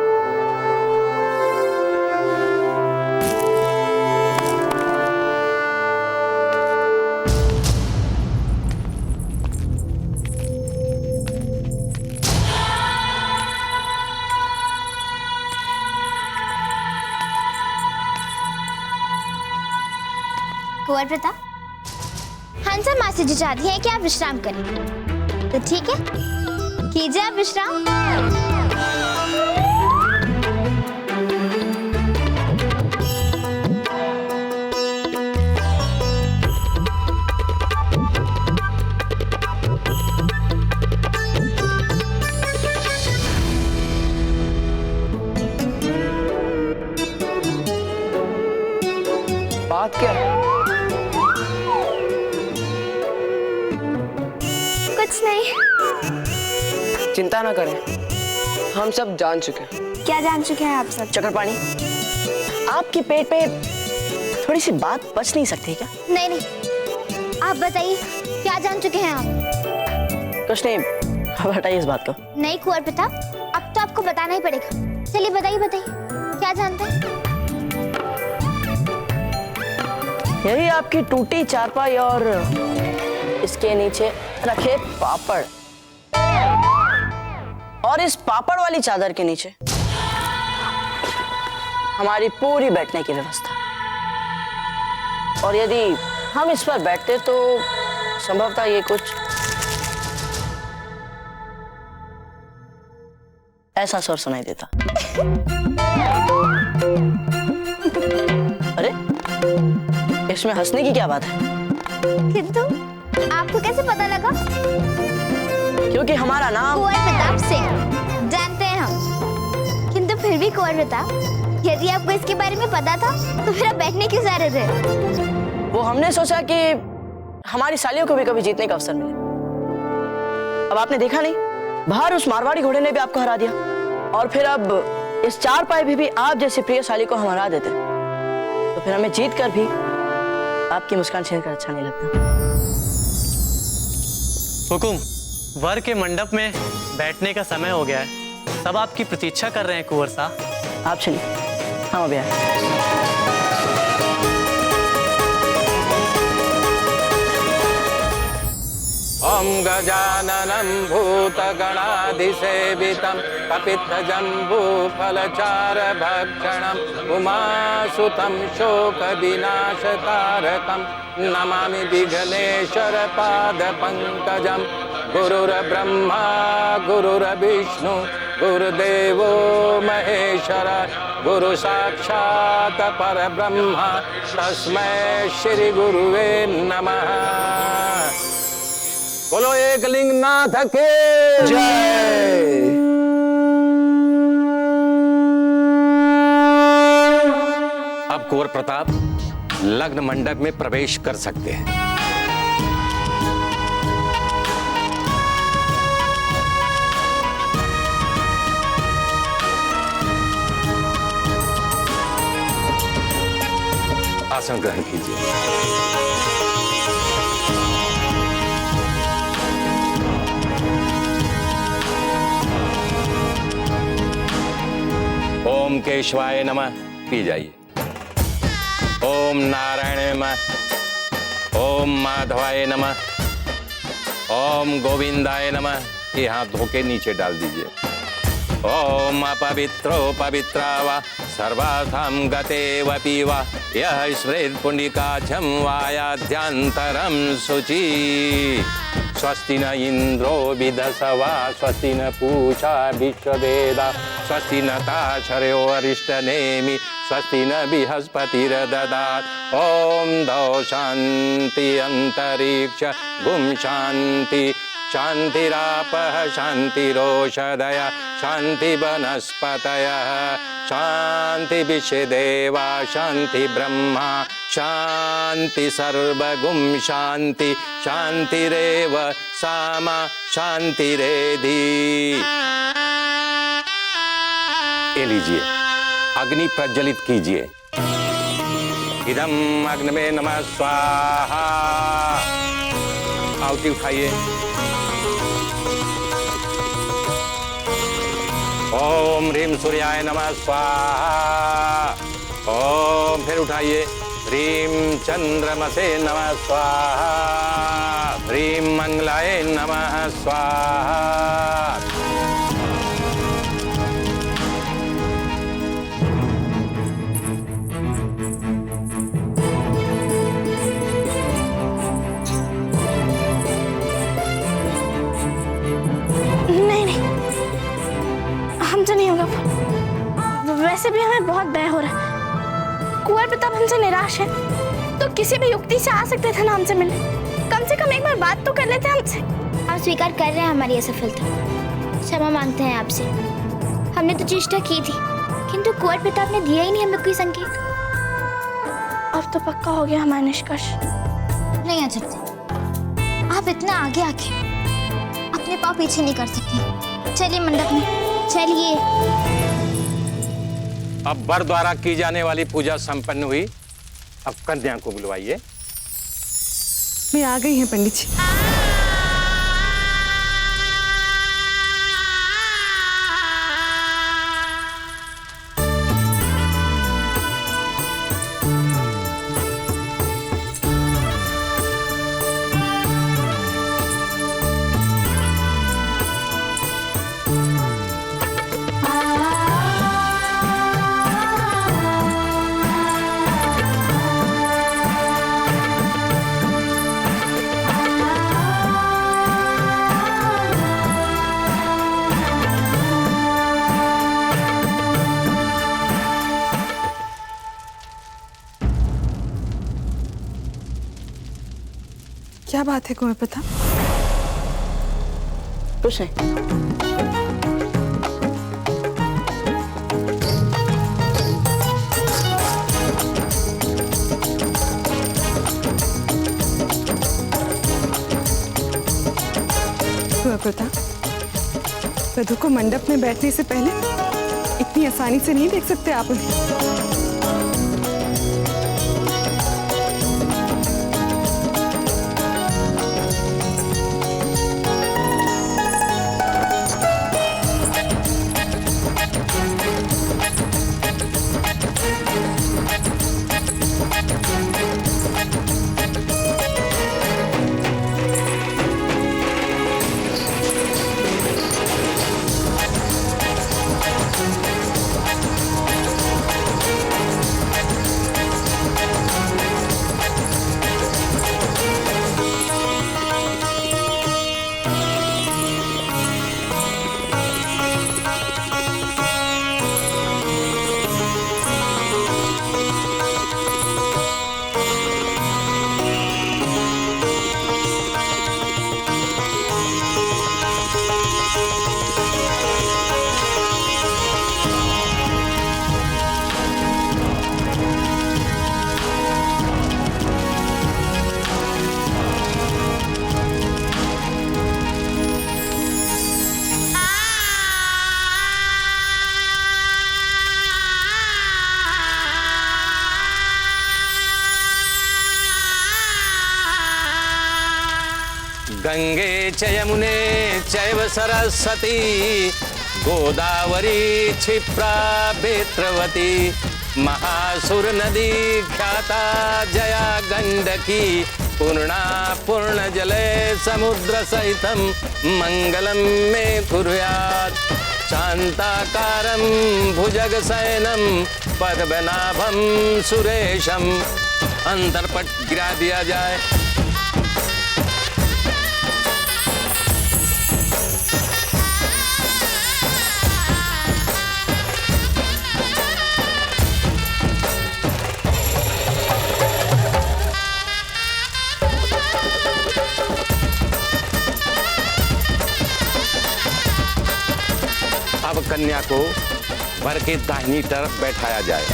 कुंवर प्रताप, हंसा मासी जी चाहती है कि आप विश्राम करें, तो ठीक है, कीजिए आप विश्राम। कुछ नहीं। चिंता ना करें, हम सब जान चुके हैं। क्या जान चुके हैं आप सब? चक्रपाणी, आपके पेट पे थोड़ी सी बात बच नहीं सकती क्या? नहीं नहीं, आप बताइए क्या जान चुके हैं आप? कुछ नहीं, अब हटाइए इस बात को। नहीं कुंवर प्रताप, अब तो आपको बताना ही पड़ेगा। चलिए बताइए बताइए, क्या जानते हैं? यही आपकी टूटी चारपाई और इसके नीचे रखे पापड़, और इस पापड़ वाली चादर के नीचे हमारी पूरी बैठने की व्यवस्था। और यदि हम इस पर बैठते तो संभवतः ये कुछ ऐसा स्वर सुनाई देता। अरे, इसमें हंसने की क्या बात है? किंतु आपको कैसे पता लगा? क्योंकि हमारा नाम कुंवर प्रताप सिंह जानते हैं हम। किंतु फिर भी कुंवर प्रताप, यदि आपको इसके बारे में पता था तो फिर आप बैठने क्यों जा रहे थे? वो हमने सोचा कि हमारी सालियों को भी कभी जीतने का अवसर मिले। अब आपने देखा नहीं, बाहर उस मारवाड़ी घोड़े ने भी आपको हरा दिया, और फिर अब इस चारपाई भी आप जैसे प्रिय साली को हम हरा देते, तो फिर हमें जीत कर भी आपकी मुस्कान छीन कर अच्छा नहीं लगता। हुकुम, वर के मंडप में बैठने का समय हो गया है। सब आपकी प्रतीक्षा कर रहे हैं कुंवर साहब। आप चलिए, हम अभी आए। ओम गजाननं भूतगणाधिसेवितं कपित्थजम्बूफलचारभक्षणं उमासुतं शोकविनाशकारकं नमामि विघ्नेश्वरपादपङ्कजं। गुरुर्ब्रह्मा गुरुर्विष्णु गुरुदेवो महेश्वर गुरु साक्षात् परब्रह्म तस्मै श्री गुरुवे नमः। बोलो एकलिंग नाथ के जय। अब कुंवर प्रताप लग्न मंडप में प्रवेश कर सकते हैं। आसन ग्रहण कीजिए। ओम केशवाय नमः, पी जाइए। ओम नारायण नमः, ओम माधवाय नमः, ओम गोविंदाय नमः। ये हाथ धो के नीचे डाल दीजिए। ओम अपवित्रो पवित्रा वा सर्वार्थं गते वपि वा यः स्मृत् पुण्डिकाक्षं वायाध्यान्तरं शुचि। स्वस्ति न इंद्रो विदसवा स्वस्ति न पूषा विश्ववेदा स्वस्ति न ताक्षर्यो अरिष्टनेमि स्वस्ति न बृहस्पतिर्ददात्। ओम दौ शांति अंतरिक्ष गुम शांति शांतिरापः शांतिरोषधयः शांति वनस्पतयः शांति विश्वदेवा शांति ब्रह्मा शांति सर्वगुम शांति शांतिरेव सामा शांतिरेधि। ये लीजिए, अग्नि प्रज्वलित कीजिए। इदम अग्निमे नमः स्वाहा। आहुति उठाइए। ओम ह्रीम सूर्याय नमः स्वाहा। ओम फिर उठाइए। ह्रीम चंद्रमसे नमः स्वाहा। ह्रीम मंगलाय नमः स्वाहा। नहीं नहीं, हमसे नहीं होगा। वैसे भी हमें बहुत भय हो रहा है। कुंवर प्रताप हमसे निराश है, तो किसी भी युक्ति से आ सकते थे ना हमसे मिलने। कम से कम एक बार बात तो कर लेते हमसे। हम स्वीकार कर रहे हैं हमारी असफलता, क्षमा मांगते हैं आपसे। हमने तो चेष्टा की थी, किंतु कुंवर प्रताप ने दिया ही नहीं हमें कोई संकेत। अब तो पक्का हो गया हमारा निष्कर्ष। नहीं आ सकते। आप इतना आगे आके अपने पाँव पीछे नहीं कर सकती। चलिए मंडप में, चलिए। अब वर द्वारा की जाने वाली पूजा संपन्न हुई। अब कन्या को बुलवाइए। मैं आ गई हैं पंडित जी। क्या बात है कुंवर प्रताप? खुश है? कुंवर प्रताप, वधू को मंडप में बैठने से पहले इतनी आसानी से नहीं देख सकते आप उन्हें। गंगे च यमुने चैव सरस्वती गोदावरी क्षिप्रा बेत्रवती महासुर नदी ख्याता जया गंडकी पूर्णा पूर्ण जले समुद्र सहितम मंगलम मे कुर्यात् शांताकारं भुजग शयनम पद्मनाभम सुरेशम। अंतरपट गिरा दिया जाए। अब कन्या को वर के दाहिनी तरफ बैठाया जाए।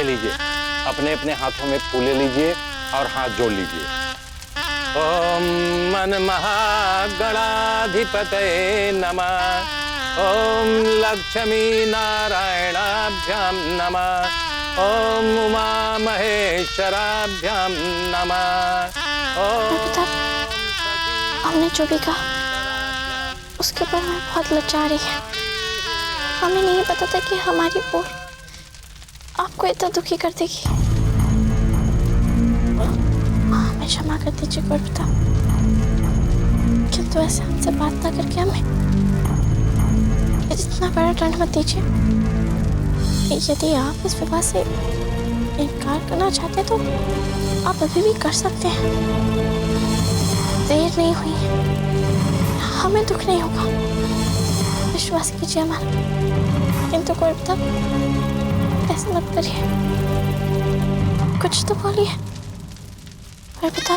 लीजिए, अपने अपने हाथों में फूले लीजिए और हाथ जोड़ लीजिए। ओम मन महागणाधिपतये नमः। ओम लक्ष्मी नारायणाभ्याम नमः। ओम उमा महेश्वराभ्याम नमः। हमने जो भी कहा उसके ऊपर हमें बहुत लज्जा रही है। हमें नहीं पता था कि हमारी बोल आपको इतना दुखी कर देगी। हमें क्षमा कर दीजिए कुंवर प्रताप, किंतु ऐसे हमसे बात ना करके हमें इतना बड़ा दंड मत दीजिए। यदि आप इस विवाह से इनकार करना चाहते तो आप अभी भी कर सकते हैं। देर नहीं हुई है, हमें दुख नहीं होगा, विश्वास कीजिए हमारा। किंतु कोई बता, ऐसे मत करिए, कुछ तो बोलिए कोई बता।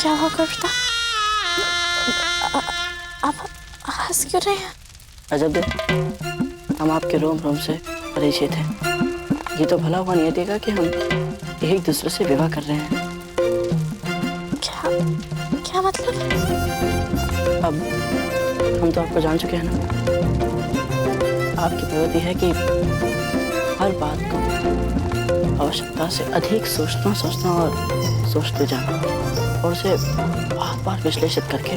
क्या हुआ कोई बता? आप हंस क्यों रहे हैं? अजब दे, हम आपके रोम रोम से परिचित हैं। ये तो भला हुआ नहीं देगा कि हम एक दूसरे से विवाह कर रहे हैं। क्या मतलब? अब हम तो आपको जान चुके हैं ना। आपकी प्रवृत्ति है कि हर बात को आवश्यकता से अधिक सोचना और सोचते जाना, और उसे बार बार विश्लेषित करके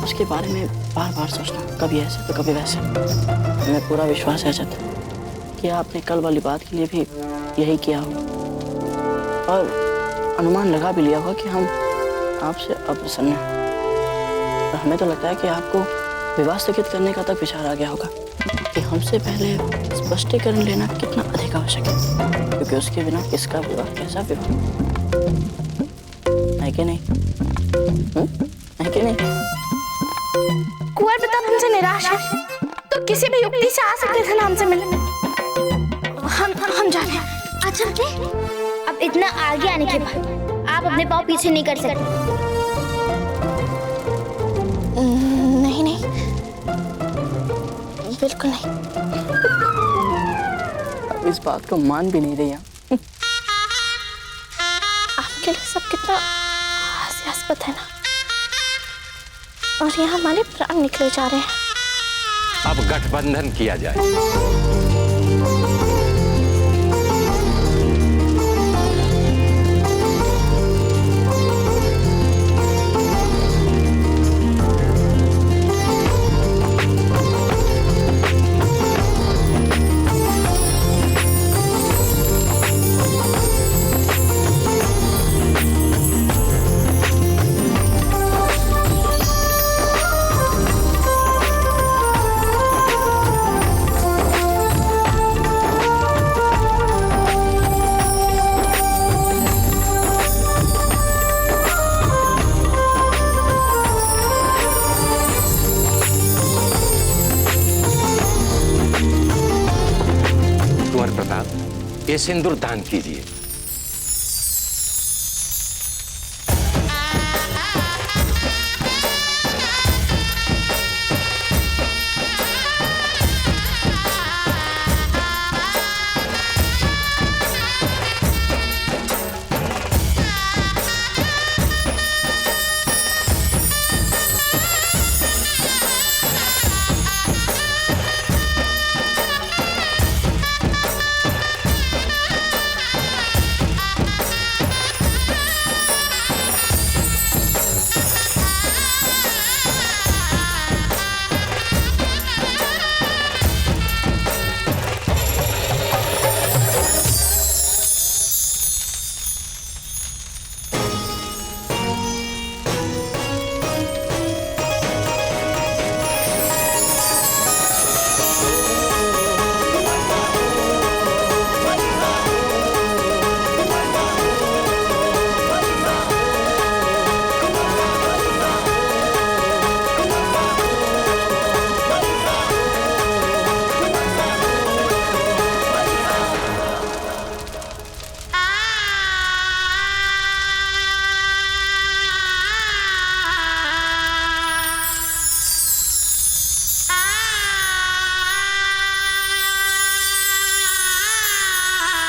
उसके बारे में बार बार सोचना, कभी ऐसे तो कभी वैसे। हमें पूरा विश्वास है अजत कि आपने कल वाली बात के लिए भी यही किया होगा, और अनुमान लगा भी लिया होगा कि हम आपसे अप्रसन्न हैं। और हमें तो लगता है कि आपको विवाह स्थगित करने का तक विचार आ गया होगा कि हमसे पहले स्पष्टीकरण लेना कितना अधिक आवश्यक है, क्योंकि उसके बिना किसका विवाह, कैसा विवाह, है कि नहीं? है कि नहीं? कुंवर प्रताप हमसे निराश है तो किसी भी युक्ति से आ सकते थे ना हमसे मिलने। हम जाने। अच्छा के अब इतना आगे आने के बाद आप अपने पाँव पीछे नहीं कर सकते। नहीं, बिल्कुल नहीं। अब इस बात को मान भी नहीं रही हैं। आपके लिए सब कितना हास्यास्पद है ना, और यहाँ हमारे प्राण निकले जा रहे हैं। अब गठबंधन किया जाए। ये सिंदूर दान कीजिए।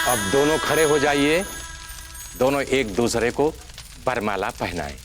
अब दोनों खड़े हो जाइए, दोनों एक दूसरे को वरमाला पहनाएं।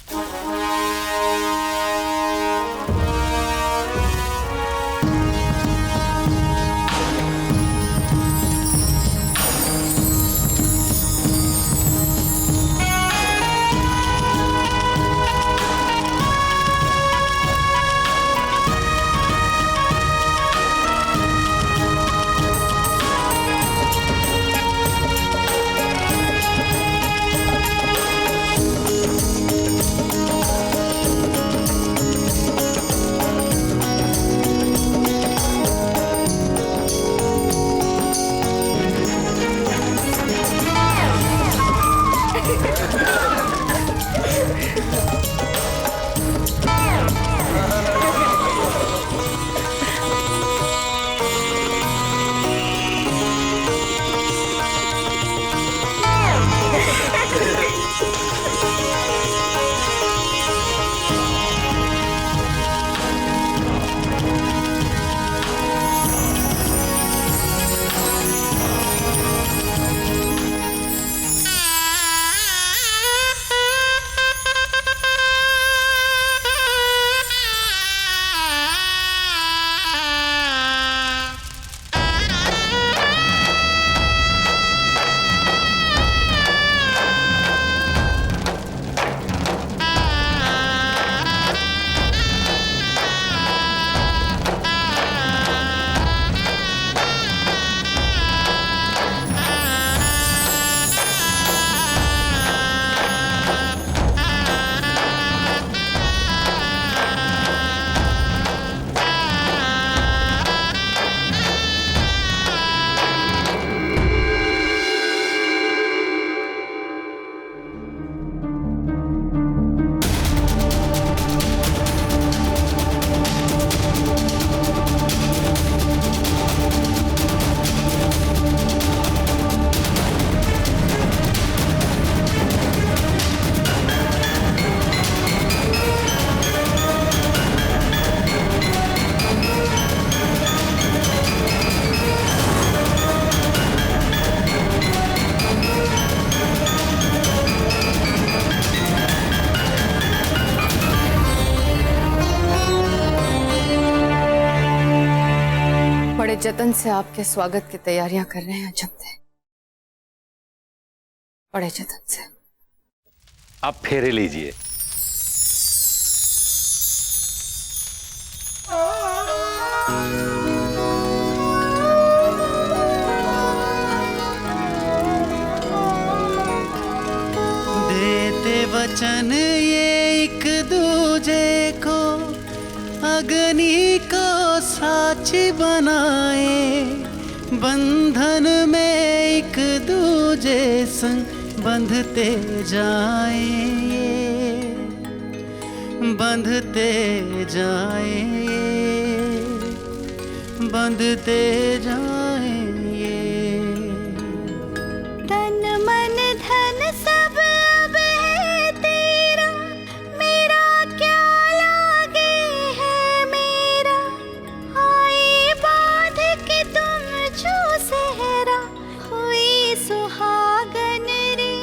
बड़े जतन से आपके स्वागत की तैयारियां कर रहे हैं अजब दे, बड़े जतन से। अब फेरे लीजिए। देते वचन ये एक दूजे को अग्नि को साक्षी बनाए, बंधन में एक दूजे संग बंधते जाएंगे, बंधते जाएंगे, बंधते जाएंगे। तन मन धन सब अब है तेरा, मेरा क्या लागे है मेरा, आए बांध के तुम जो सहरा, हुई सुहागन रे,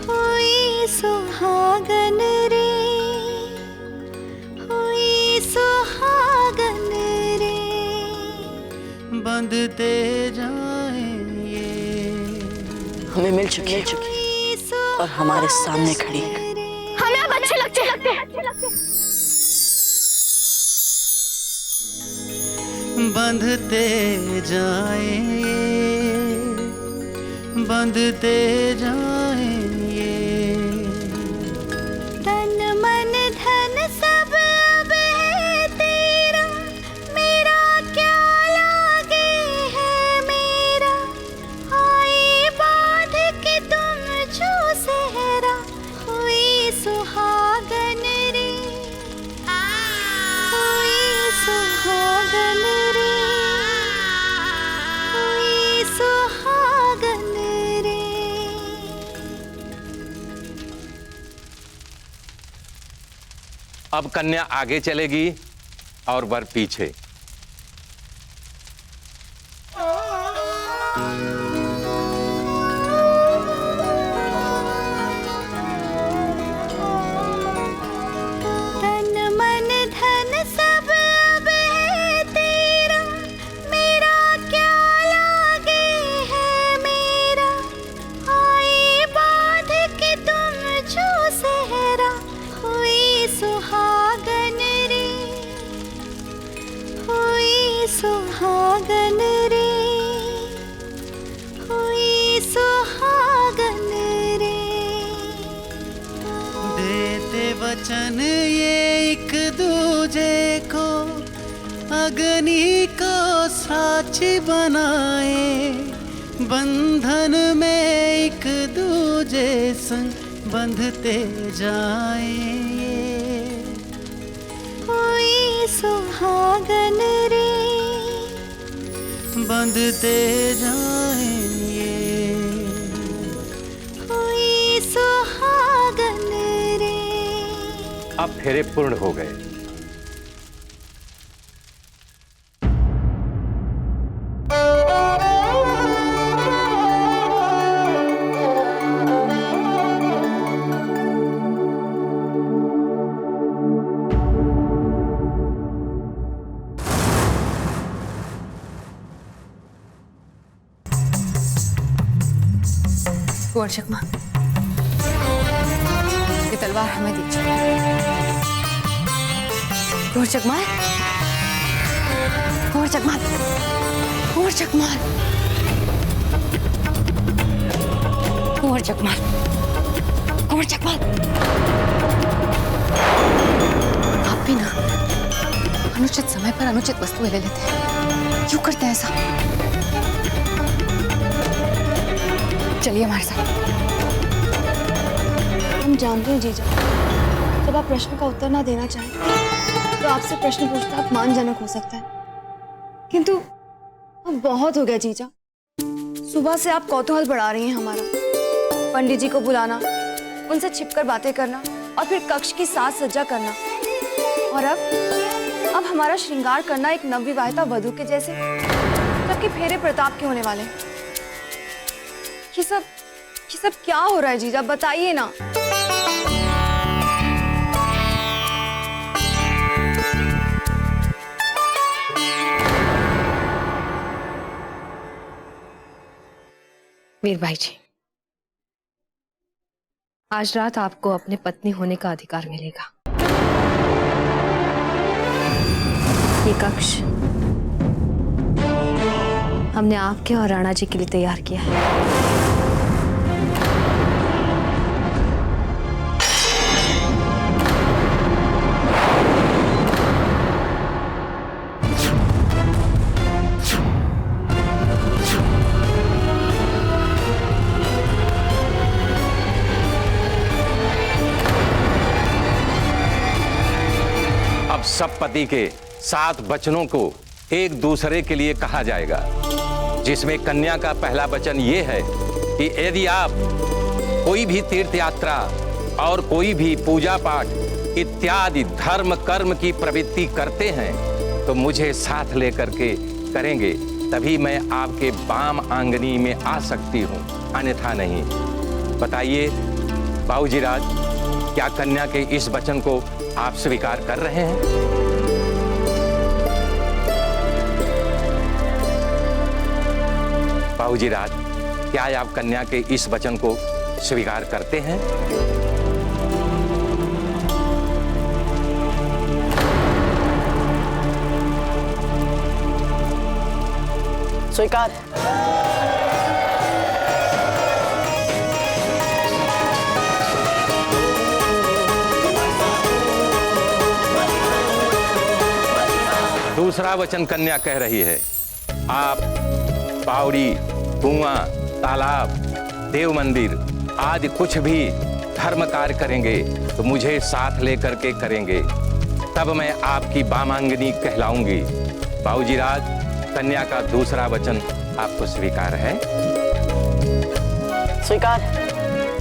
हुई सुहागन रे, हुई सुहागन रे। बंधते जाएंगे। हमें मिल चुकी है और हमारे सामने खड़ी है। हमें अब अच्छे लगते हैं। बंधते जाएंगे, बंधते जाएंगे। तन मन धन सब अब है तेरा, मेरा क्या लागे है मेरा, आए बांध के तुम जो सहरा, हुई सुहागन रे, हुई सुहागन रे, हुई सुहागन रे। अब कन्या आगे चलेगी और वर पीछे। तन मन धन सब अब है तेरा, मेरा क्या लागे है मेरा, आए बांध के तुम जो सहरा, हुई सुहागन रे, हुई सुहागन रे, हुई सुहागन रे। देते वचन ये एक दूजे को अग्नि को साक्षी बनाए, बंधन में एक दूजे संग बंधते जाएंगे, हुई सुहागन रे, बंधते जाएंगे। हुई सुहागन रे। अब फेरे पूर्ण हो गए। कुंवर चकमा, ये तलवार हमें दीजिए। कुंवर चकमा, कुंवर चकमा, कुंवर चकमा, कुंवर चकमा, कुंवर चकमा। आप भी ना अनुचित समय पर अनुचित वस्तुएं ले लेते हैं, क्यों करते हैं ऐसा? चलिए हमारे साथ। हम जानते हैं जीजा, जब आप प्रश्न का उत्तर ना देना चाहें तो आपसे प्रश्न पूछना अपमानजनक हो सकता है, किंतु अब बहुत हो गया जीजा। सुबह से आप कौतूहल बढ़ा रही हैं हमारा, पंडित जी को बुलाना, उनसे छिपकर बातें करना और फिर कक्ष की साज सज्जा करना, और अब हमारा श्रृंगार करना एक नवविवाहिता वधू के जैसे, जबकि फेरे प्रताप के होने वाले हैं। ये सब क्या हो रहा है जीजा, बताइए ना। मीर भाई जी, आज रात आपको अपने पत्नी होने का अधिकार मिलेगा। ये कक्ष हमने आपके और राणा जी के लिए तैयार किया है। अब सब पति के 7 वचनों को एक दूसरे के लिए कहा जाएगा, जिसमें कन्या का पहला वचन ये है कि यदि आप कोई भी तीर्थ यात्रा और कोई भी पूजा पाठ इत्यादि धर्म कर्म की प्रवृत्ति करते हैं तो मुझे साथ लेकर के करेंगे, तभी मैं आपके वाम आंगनी में आ सकती हूँ, अन्यथा नहीं। बताइए बाबूजी राज, क्या कन्या के इस वचन को आप स्वीकार कर रहे हैं? बाबूजी राज, क्या आप कन्या के इस वचन को स्वीकार करते हैं? स्वीकार। दूसरा वचन कन्या कह रही है, आप बावड़ी, कुआं, तालाब, देव मंदिर आदि कुछ भी धर्म कार्य करेंगे तो मुझे साथ लेकर के करेंगे, तब मैं आपकी वामांगनी कहलाऊंगी। बाबूजी राज, कन्या का दूसरा वचन आपको स्वीकार है? स्वीकार।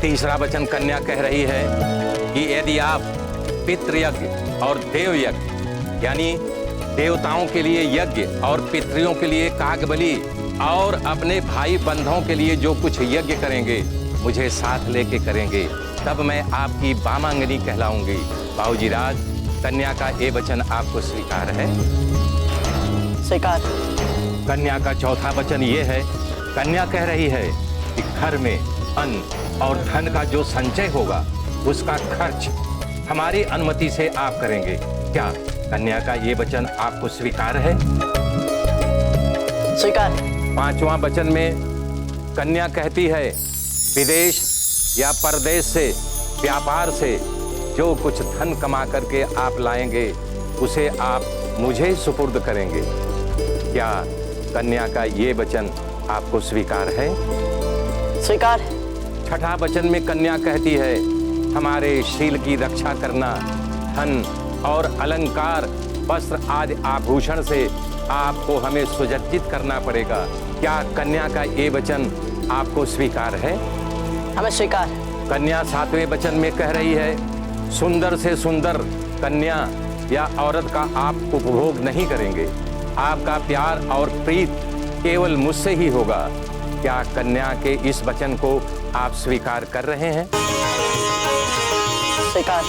तीसरा वचन कन्या कह रही है कि यदि आप पितृयज्ञ और देव यज्ञ यानी देवताओं के लिए यज्ञ और पितरियों के लिए कागबली और अपने भाई बंधुओं के लिए जो कुछ यज्ञ करेंगे मुझे साथ लेके करेंगे, तब मैं आपकी वामांगनी कहलाऊंगी। बाबूजी राज, कन्या का ये वचन आपको स्वीकार है? स्वीकार। कन्या का चौथा वचन ये है, कन्या कह रही है कि घर में अन्न और धन का जो संचय होगा उसका खर्च हमारी अनुमति से आप करेंगे। क्या कन्या का ये वचन आपको स्वीकार है? स्वीकार। पांचवां वचन में कन्या कहती है, विदेश या परदेश से व्यापार से जो कुछ धन कमा करके आप लाएंगे उसे आप मुझे सुपुर्द करेंगे। क्या कन्या का ये वचन आपको स्वीकार है? स्वीकार। छठा वचन में कन्या कहती है, हमारे शील की रक्षा करना, धन और अलंकार, वस्त्र आदि आभूषण से आपको हमें सुसज्जित करना पड़ेगा। क्या कन्या का ये वचन आपको स्वीकार है? हमें स्वीकार। कन्या सातवें वचन में कह रही है, सुंदर से सुंदर कन्या या औरत का आप उपभोग नहीं करेंगे, आपका प्यार और प्रीत केवल मुझसे ही होगा। क्या कन्या के इस वचन को आप स्वीकार कर रहे हैं? स्वीकार।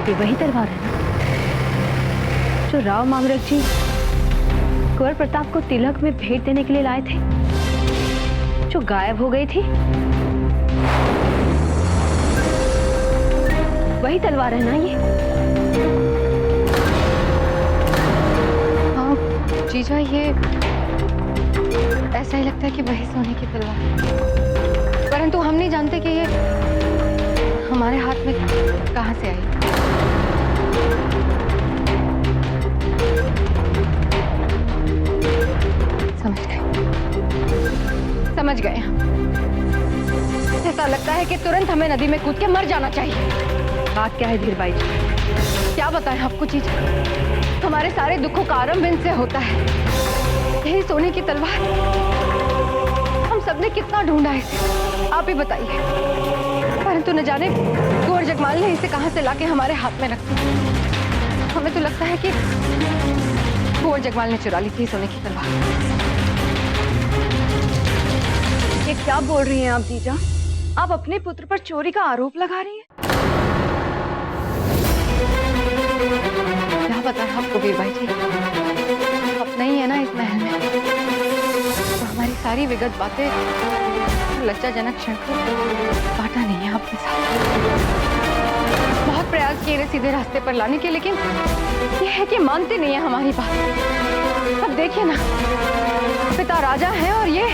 ये वही तलवार है ना जो राव मामरक जी कुंवर प्रताप को तिलक में भेंट देने के लिए लाए थे, जो गायब हो गई थी? वही तलवार है ना ये? हाँ जीजा, ये ऐसा ही लगता है कि वही सोने की तलवार, परंतु हम नहीं जानते कि ये हमारे हाथ में कहां से आई। समझ गए हम। ऐसा लगता है कि तुरंत हमें नदी में कूद के मर जाना चाहिए। बात क्या है धीर बाई जी? क्या बताएं आपको जीजा, हमारे सारे दुखों का आरंभ इनसे होता है। यही सोने की तलवार, हम सबने कितना ढूंढा इसे, आप ही बताइए, परंतु न जाने कुंवर जगमाल ने इसे कहां से लाके हमारे हाथ में रख दिया। हमें तो लगता है कि कुंवर जगमाल ने चुरा ली थी सोने की तलवार। ये क्या बोल रही हैं आप जीजा? आप अपने पुत्र पर चोरी का आरोप लगा रही हैं? क्या पता है आपको वीरबाई जी, अपना ही है ना इस महल में, तो हमारी सारी विगत बातें लज्जाजनक क्षण को बांटा नहीं है आपके साथ। बहुत प्रयास किए सीधे रास्ते पर लाने के, लेकिन ये है कि मानते नहीं है हमारी बात। अब देखिए ना, पिता राजा हैं और ये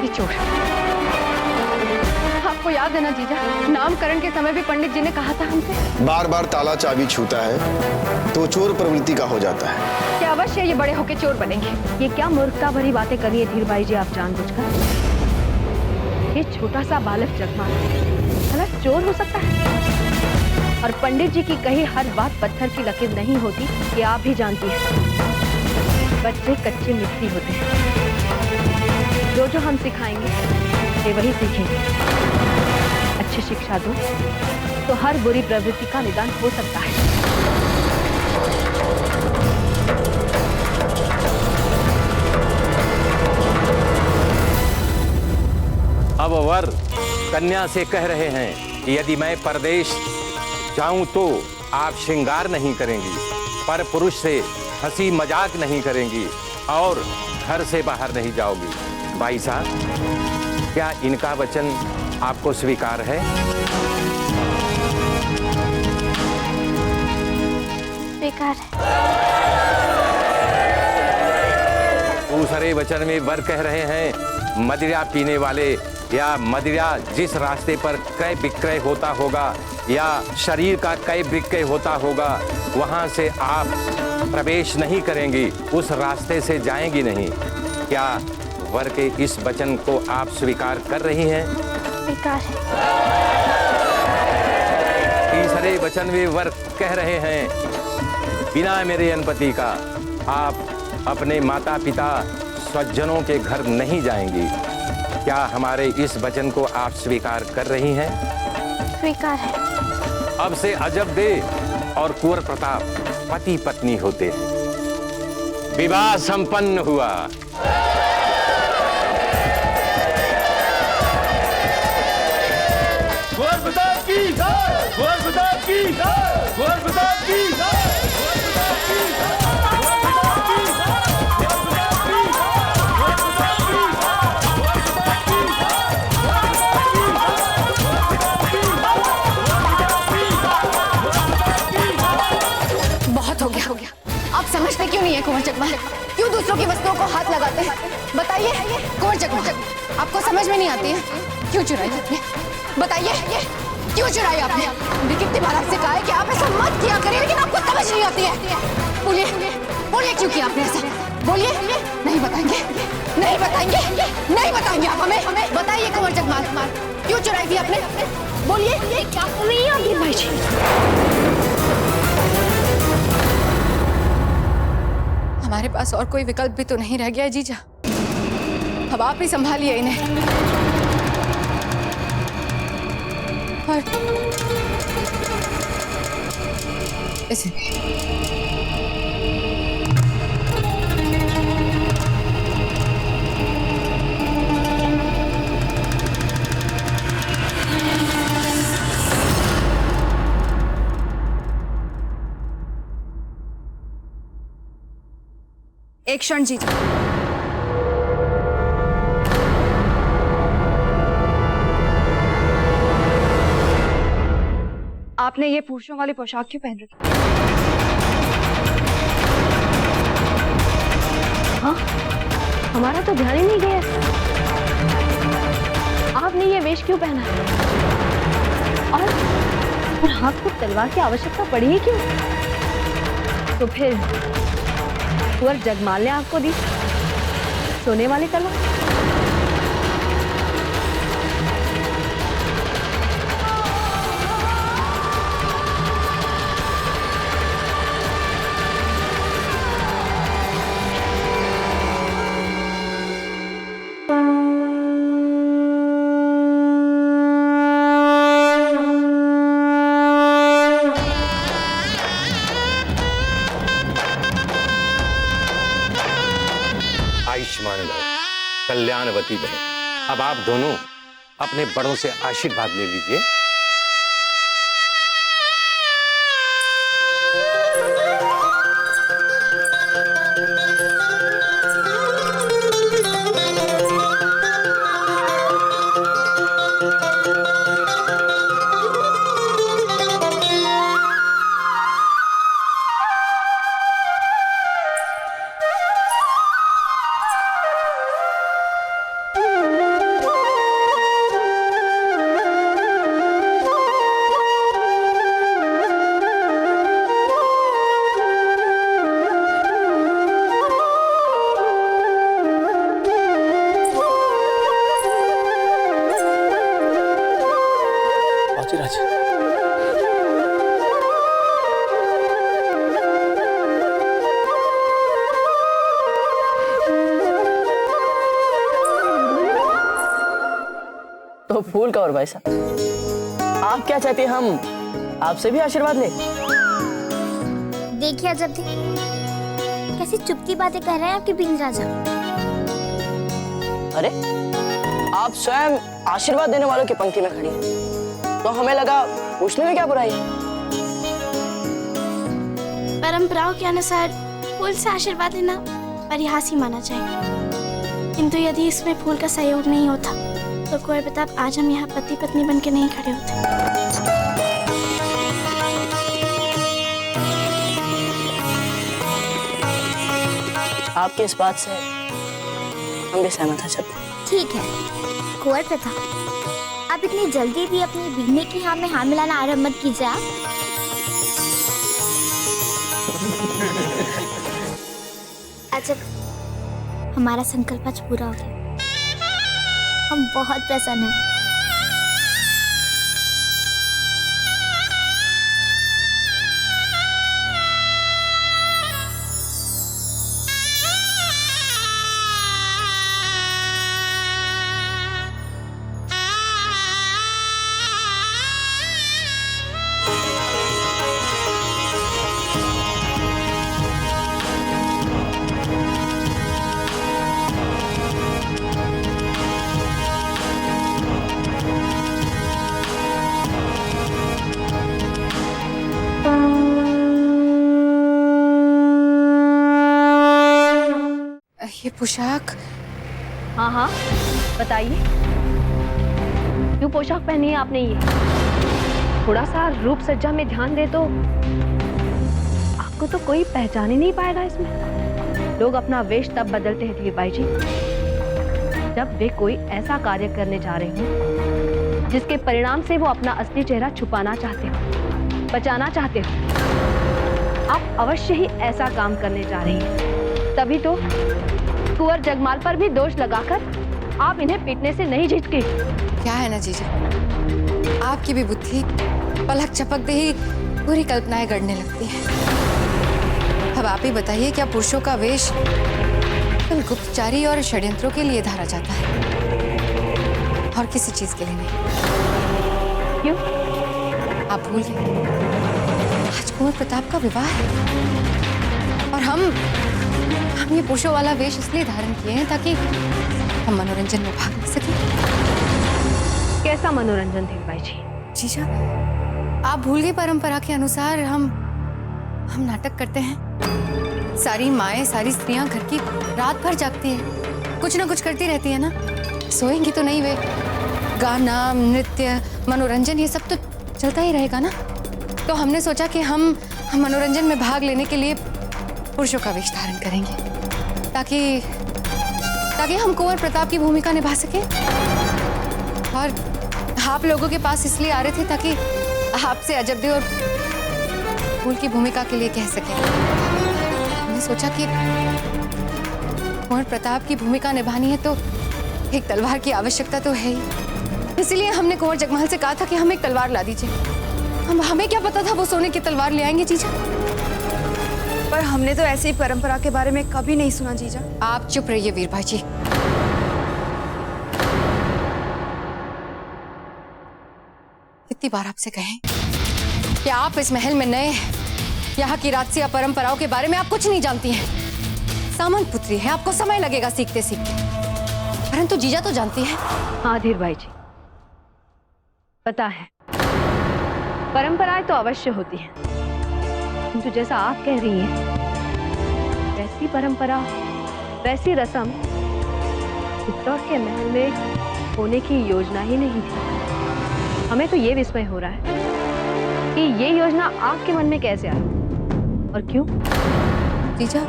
चोर। आपको याद है ना जीजा, नामकरण के समय भी पंडित जी ने कहा था हमसे, बार बार ताला चाबी छूता है तो चोर प्रवृत्ति का हो जाता है। क्या अवश्य ये बड़े होके चोर बनेंगे? ये क्या मूर्खता भरी बातें करी है धीरबाई जी आप जानबूझकर? ये छोटा सा बालक जगमाल भला चोर हो सकता है? और पंडित जी की कही हर बात पत्थर की लकीर नहीं होती, ये आप भी जानती हैं। बच्चे कच्चे मिट्टी होते हैं, जो हम सिखाएंगे वे वही सीखेंगे। अच्छी शिक्षा दो तो हर बुरी प्रवृत्ति का निदान हो सकता है। अब वर कन्या से कह रहे हैं कि यदि मैं परदेश जाऊं तो आप श्रृंगार नहीं करेंगी, पर पुरुष से हंसी मजाक नहीं करेंगी और घर से बाहर नहीं जाओगी। भाई साहब, क्या इनका वचन आपको स्वीकार है? स्वीकार है। दूसरे वचन में वर कह रहे हैं मदिरा पीने वाले या मदिरा जिस रास्ते पर क्रय विक्रय होता होगा या शरीर का क्रय विक्रय होता होगा, वहां से आप प्रवेश नहीं करेंगी, उस रास्ते से जाएंगी नहीं। क्या वर के इस वचन को आप स्वीकार कर रही हैं? स्वीकार है। तीसरे वचन में वर कह रहे हैं बिना मेरे अनुमति का आप अपने माता पिता स्वजनों के घर नहीं जाएंगी। क्या हमारे इस वचन को आप स्वीकार कर रही हैं? स्वीकार है। अब से अजब दे और कुंवर प्रताप पति पत्नी होते हैं। विवाह संपन्न हुआ। कुंवर प्रताप की जय! कुंवर प्रताप की जय! कुंवर प्रताप की जय! बहुत हो गया। आप समझते क्यों नहीं है कुंवर जगमाल? क्यों दूसरों की वस्तुओं को हाथ लगाते हैं? बताइए कुंवर जगमाल, आपको समझ में नहीं आती है? क्यों चुराई आपने? बताइए क्यों चुराई आपने? मैंने कितनी बार आपसे कहा है कि आप ऐसा मत किया करिए, लेकिन आपको समझ नहीं आती है। बोलिए बोलिए, क्यों किया आपने ऐसा? बोलिए। नहीं बताएंगे, नहीं बताएंगे, नहीं बताएंगे आप हमें? बताइए कुंवर जगमाल, क्यों चुराई थी आपने? बोलिए। क्या कर रही है आप वीरबाई जी? हमारे पास और कोई विकल्प भी तो नहीं रह गया है जीजा। अब आप ही संभालिए इन्हें। और इसे एक क्षण जीजा। आपने ये पुरुषों वाली पोशाक क्यों पहन रखी? हाँ, हमारा तो ध्यान ही नहीं गया। आपने ये वेश क्यों पहना? और आपको तलवार की आवश्यकता पड़ी है क्यों? तो फिर कुंवर जगमाल ने आपको दी सोने वाली तलवार? कल्याणवती बने। अब आप दोनों अपने बड़ों से आशीर्वाद ले लीजिए। तो फूल का और भाई साहब, आप क्या चाहते हैं हम आपसे भी आशीर्वाद लें? देखिए अजब कैसी चुपती बातें कर रहे हैं आपके बीन राजा। अरे आप स्वयं आशीर्वाद देने वालों की पंक्ति में खड़ी हैं, तो हमें लगा पूछने में क्या बुराई है। परंपराओं के अनुसार फूल से आशीर्वाद लेना परिहास ही माना जाएगा, किंतु यदि इसमें फूल का सहयोग नहीं होता तो कुंवर प्रताप आज हम यहाँ पति पत्नी बन के नहीं खड़े होते। आपके इस बात से हम भी सहमत हैं। ठीक है कुंवर प्रताप, आप इतनी जल्दी भी अपनी बीगने की हाँ में हाँ मिलाना आरम्भ मत कीजिए। अजब हमारा संकल्प आज पूरा हो गया, हम बहुत प्रसन्न हैं। ये पोशाक। हाँ हाँ बताइए, क्यों पोशाक पहनी है आपने? ये थोड़ा सा रूप सज्जा में ध्यान दे तो आपको तो कोई पहचान ही नहीं पाएगा इसमें। लोग अपना वेश तब बदलते हैं धीरबाई जी, जब वे कोई ऐसा कार्य करने जा रहे हो जिसके परिणाम से वो अपना असली चेहरा छुपाना चाहते हो, बचाना चाहते हो। आप अवश्य ही ऐसा काम करने जा रही हैं, तभी तो कुंवर जगमाल पर भी दोष लगाकर आप इन्हें पीटने से नहीं झिझके। क्या है ना जीजा, आपकी भी बुद्धि पलक झपकते ही पूरी कल्पनाएं गढ़ने लगती हैं। अब आप ही बताइए, क्या पुरुषों का वेश केवल गुप्तचारी और षड्यंत्रों के लिए धारा जाता है और किसी चीज के लिए नहीं? क्यों? आप भूल गए आज कुंवर प्रताप का विवाह है और हम ये पुरुषों वाला वेश इसलिए धारण किए हैं ताकि हम मनोरंजन में भाग ले सकें। कैसा मनोरंजन धीरबाई जी? जीजा, आप भूल गए परंपरा के अनुसार हम नाटक करते हैं। सारी माएं, सारी स्त्रियां घर की रात भर जागती हैं, कुछ ना कुछ करती रहती है ना, सोएंगी तो नहीं वे। गाना, नृत्य, मनोरंजन ये सब तो चलता ही रहेगा ना। तो हमने सोचा कि हम मनोरंजन में भाग लेने के लिए पुरुषों का वेश धारण करेंगे ताकि हम कुंवर प्रताप की भूमिका निभा सके। और आप लोगों के पास इसलिए आ रहे थे ताकि आपसे अजब और फूल की भूमिका के लिए कह सके। हमने सोचा कि कुंवर प्रताप की भूमिका निभानी है तो एक तलवार की आवश्यकता तो है ही। इसीलिए हमने कुंवर जगमाल से कहा था कि हम एक तलवार ला दीजिए। हमें क्या पता था वो सोने की तलवार ले आएंगे जीजा। पर हमने तो ऐसी परंपरा के बारे में कभी नहीं सुना जीजा। आप चुप रहिए वीरभाई जी। कितनी बार आपसे कहें कि आप इस महल में नए हैं, यहाँ की राजसिया परंपराओं के बारे में आप कुछ नहीं जानती हैं। सामंत पुत्री है, आपको समय लगेगा सीखते सीखते। परंतु जीजा तो जानती है। हाँ धीर भाई जी, पता है परंपराएं तो अवश्य होती हैं, किंतु जैसा आप कह रही हैं वैसी परंपरा, वैसी रस्म चित्तौड़ के महल में होने की योजना ही नहीं थी। हमें तो ये विस्मय हो रहा है कि ये योजना आपके मन में कैसे आई और क्यों? जीजा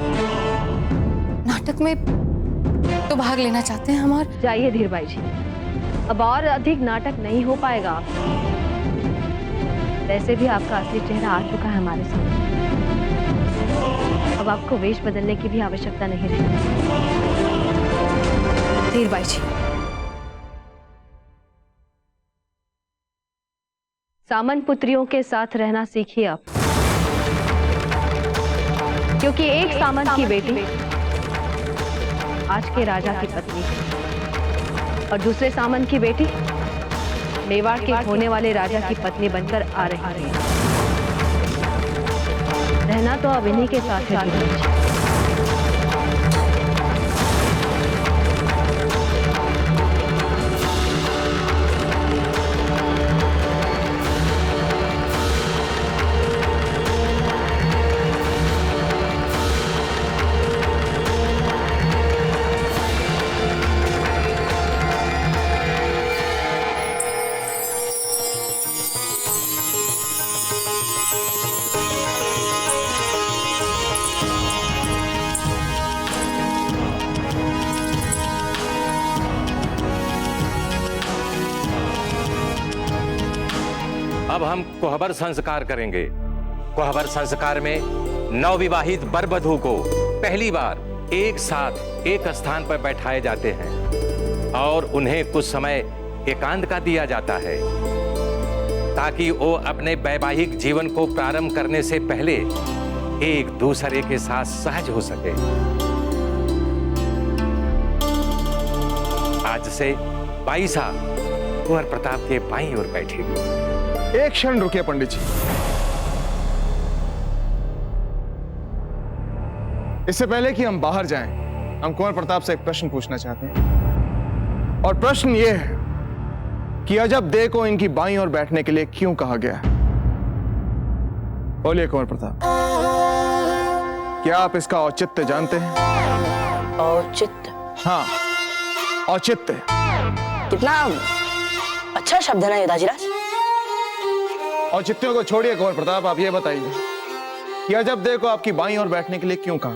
नाटक में तो भाग लेना चाहते हैं हमारे। जाइए धीर भाई जी, अब और अधिक नाटक नहीं हो पाएगा आपका। वैसे भी आपका असली चेहरा आ चुका है हमारे सामने, अब आपको वेश बदलने की भी आवश्यकता नहीं रही। धीर भाई जी, सामन पुत्रियों के साथ रहना सीखिए आप, क्योंकि एक सामंत की बेटी आज के राजा की पत्नी है और दूसरे सामंत की बेटी मेवाड़ के होने वाले राजा की पत्नी बनकर आ रही है। रहना तो अब इन्हीं के साथ है। अब हम कोहबर संस्कार करेंगे। कोहबर संस्कार में नवविवाहित वर वधू को पहली बार एक साथ एक स्थान पर बैठाए जाते हैं और उन्हें कुछ समय एकांत का दिया जाता है ताकि वो अपने वैवाहिक जीवन को प्रारंभ करने से पहले एक दूसरे के साथ सहज हो सके। आज से बाईसा कुंवर प्रताप के बाईं ओर बैठेगी। एक क्षण रुकिए पंडित जी। इससे पहले कि हम बाहर जाएं, हम कुंवर प्रताप से एक प्रश्न पूछना चाहते हैं और प्रश्न यह है कि अजब दे को इनकी बाईं ओर बैठने के लिए क्यों कहा गया है? बोलिए कुंवर प्रताप, क्या आप इसका औचित्य जानते हैं? औचित्य? हाँ, औचित्य। कितना अच्छा शब्द है ना ये दाजीराज। औचित्यों को छोड़िए कुंवर प्रताप, आप ये बताइए कि अजब दे को आपकी बाईं ओर बैठने के लिए क्यों कहा?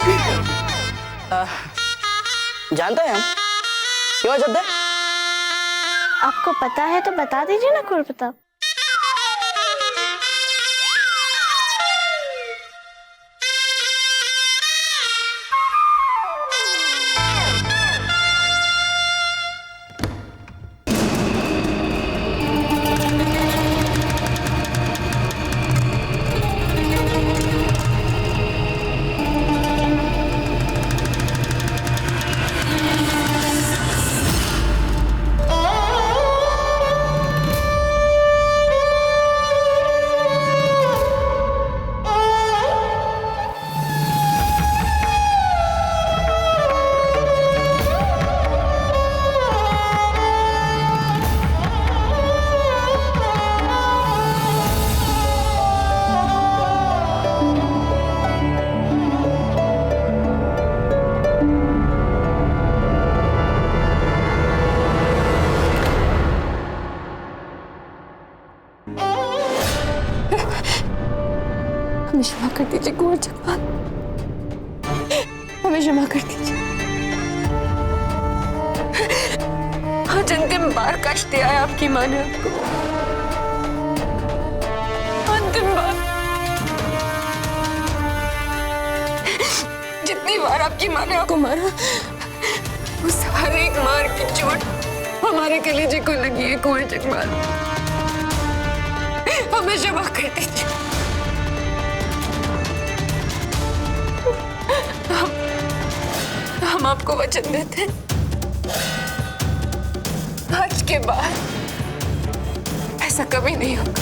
जानते हैं हम क्यों अजब दे? आपको पता है तो बता दीजिए ना कुंवर प्रताप। हमें क्षमा कर दीजिए कुंवर जगपाल, हमें क्षमा कर दीजिए। आज अंतिम बार कष्ट दिया है आपकी माँ ने आपको, अंतिम बार। जितनी बार आपकी माँ ने आपको मारा, उस हर एक मार की चोट हमारे कलेजे को लगी है कुंवर जगपाल, हमें क्षमा कर दीजिए। हम आपको वचन देते हैं, आज के बाद ऐसा कभी नहीं होगा।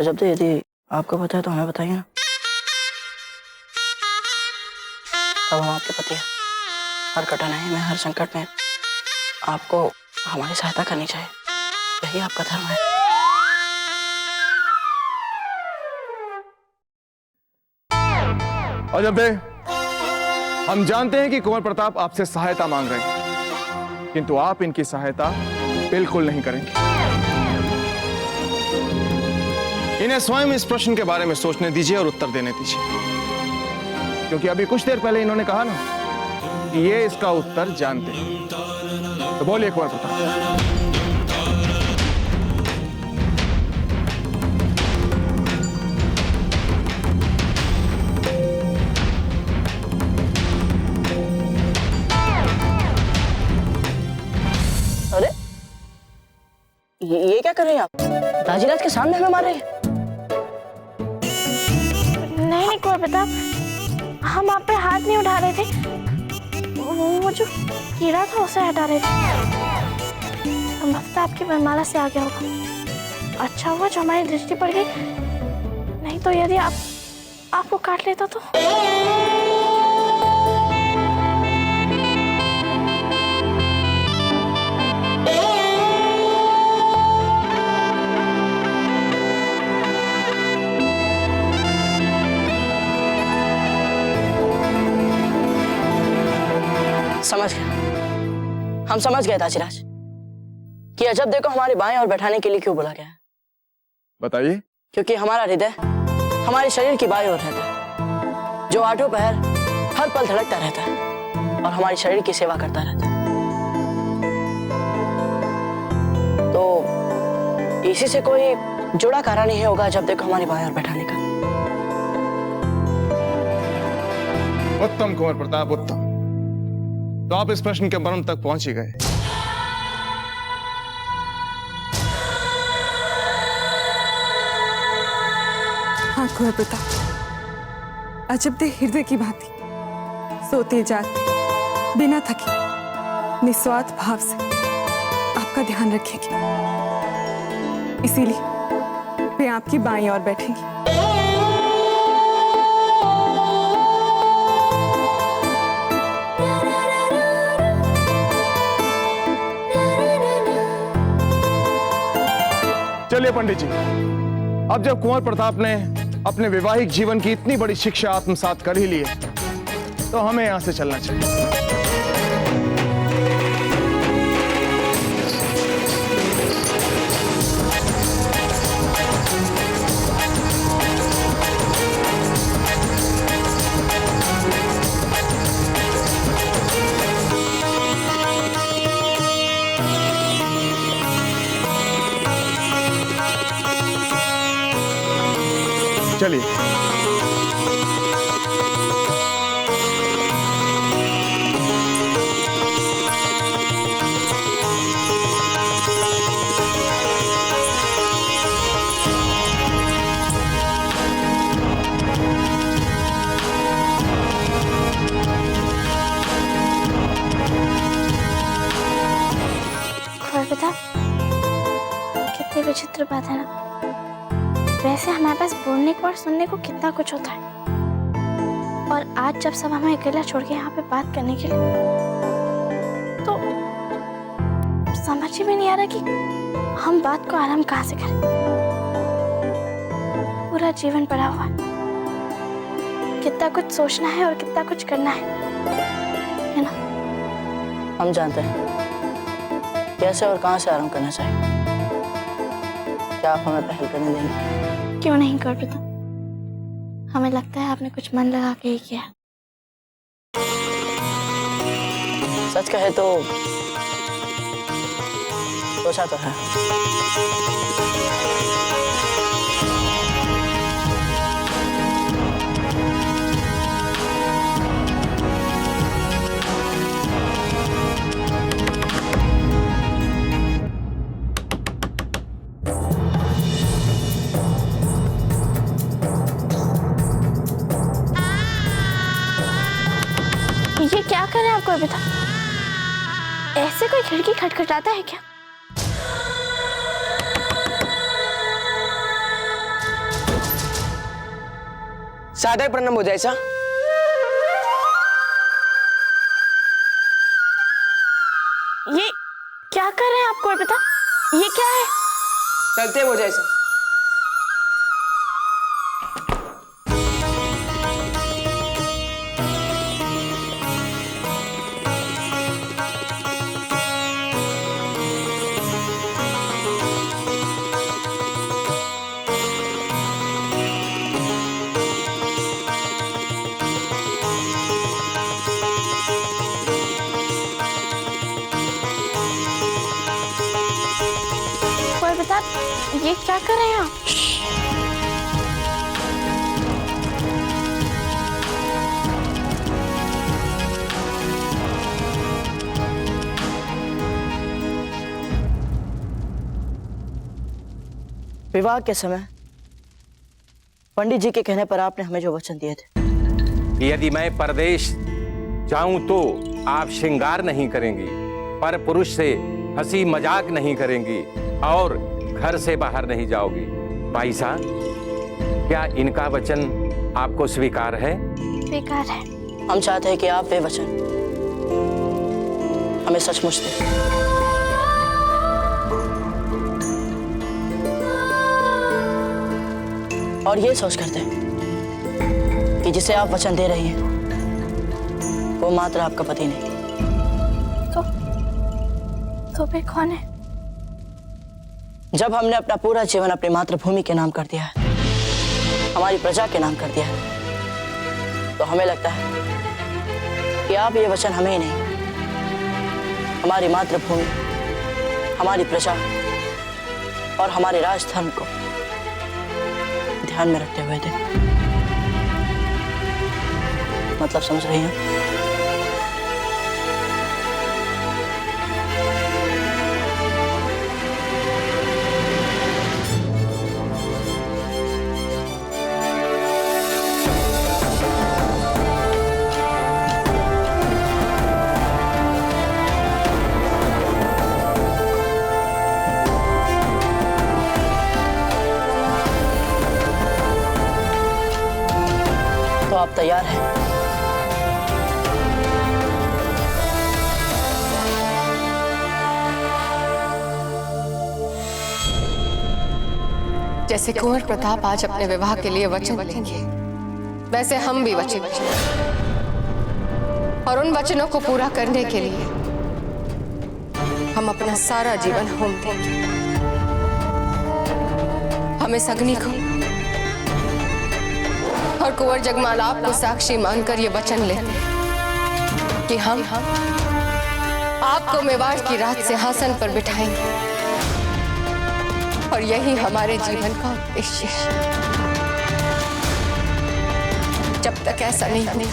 जब तक यदि आपको पता है तो हमें बताइए ना। अब हम आपके पति हैं। हर कठिनाई में, हर संकट में आपको हमारी सहायता करनी चाहिए। यही आपका धर्म है। और जब हम जानते हैं कि कुंवर प्रताप आपसे सहायता मांग रहे हैं, किंतु आप इनकी सहायता बिल्कुल नहीं करेंगे। इन्हें स्वयं इस प्रश्न के बारे में सोचने दीजिए और उत्तर देने दीजिए, क्योंकि अभी कुछ देर पहले इन्होंने कहा ना कि ये इसका उत्तर जानते हैं। तो बोलिए कुंवर प्रताप। अरे ये क्या कर रहे हैं आप? राजीराज के सामने हमें मार रहे हैं। नहीं कुंवर प्रताप, हम आप पे हाथ नहीं उठा रहे थे। वो जो कीड़ा था उसे हटा रहे थे। संभवतः आपकी वरमाला से आ गया होगा। अच्छा हुआ जो हमारी दृष्टि पड़ गई, नहीं तो यदि आपको काट लेता तो। समझ गए, हम समझ गए राजीराज कि अजब देखो हमारे बाएं और बैठाने के लिए क्यों बोला गया है। बताइए। क्योंकि हमारा हृदय हमारे शरीर की बाएं ओर रहता है, जो आठों पहर हर पल धड़कता रहता है और हमारे शरीर की सेवा करता रहता है। तो इसी से कोई जुड़ा कारण नहीं होगा जब देखो हमारी बाएं ओर बैठाने का। उत्तम कुंवर प्रताप, उत्तम। तो आप इस प्रश्न के मर्म तक पहुंच ही गए। हाँ कुंवर प्रताप, अजब दे हृदय की भांति सोते जागते बिना थके निस्वार्थ भाव से आपका ध्यान रखेगी। इसीलिए वे आपकी बाईं ओर बैठेंगी। चलिए पंडित जी, अब जब कुंवर प्रताप ने अपने वैवाहिक जीवन की इतनी बड़ी शिक्षा आत्मसात कर ही ली है, तो हमें यहां से चलना चाहिए। चलिए। कितनी विचित्र बात है ना। वैसे हमारे पास बोलने को और सुनने को कितना कुछ होता है, और आज जब सब हमें अकेला छोड़ के यहाँ पे बात करने के लिए, तो समझ ही में नहीं आ रहा कि हम बात को आराम कहाँ से करें। पूरा जीवन पड़ा हुआ है, कितना कुछ सोचना है और कितना कुछ करना है ना। हम जानते हैं कैसे और कहाँ से आराम करना चाहिए। क्या आप हमें पहल करने देंगे? क्यों नहीं कर पाता? हमें लगता है आपने कुछ मन लगा के ही किया। सच कहे तो सोचा तो है। ये क्या कर रहे हैं आपको अभी तक? ऐसे कोई खिड़की खटखटाता है क्या? सादा ही प्रणाम हो जाए सा। ये क्या कर रहे हैं आपको और पता? ये क्या है? चलते हो जाए सा। ये क्या कर रहे हैं आप? विवाह के समय पंडित जी के कहने पर आपने हमें जो वचन दिए थे, यदि मैं परदेश जाऊं तो आप श्रृंगार नहीं करेंगी, पर पुरुष से हंसी मजाक नहीं करेंगी और घर से बाहर नहीं जाओगी। भाई साहब, क्या इनका वचन आपको स्वीकार है? स्वीकार है। हम चाहते हैं कि आप वे वचन हमें सचमुच दें। और ये सोच करते हैं कि जिसे आप वचन दे रही हैं वो मात्र आपका पति नहीं। तो फिर कौन है? जब हमने अपना पूरा जीवन अपनी मातृभूमि के नाम कर दिया है, हमारी प्रजा के नाम कर दिया है, तो हमें लगता है कि आप ये वचन हमें ही नहीं, हमारी मातृभूमि, हमारी प्रजा और हमारे राजधर्म को ध्यान में रखते हुए थे। मतलब समझ रही हैं? तो आप तैयार हैं? जैसे कुंवर प्रताप आज अपने विवाह के लिए वचन लेंगे, वैसे हम भी वचन और उन वचनों को पूरा करने के लिए हम अपना सारा जीवन होम देंगे। हम इस अग्नि को और कुंवर जगमाल आपको साक्षी मानकर ये वचन लेते हैं कि हम आपको मेवाड़ की राज सिंहासन पर बिठाएंगे और यही हमारे जीवन का उद्देश्य है। जब तक ऐसा नहीं होता,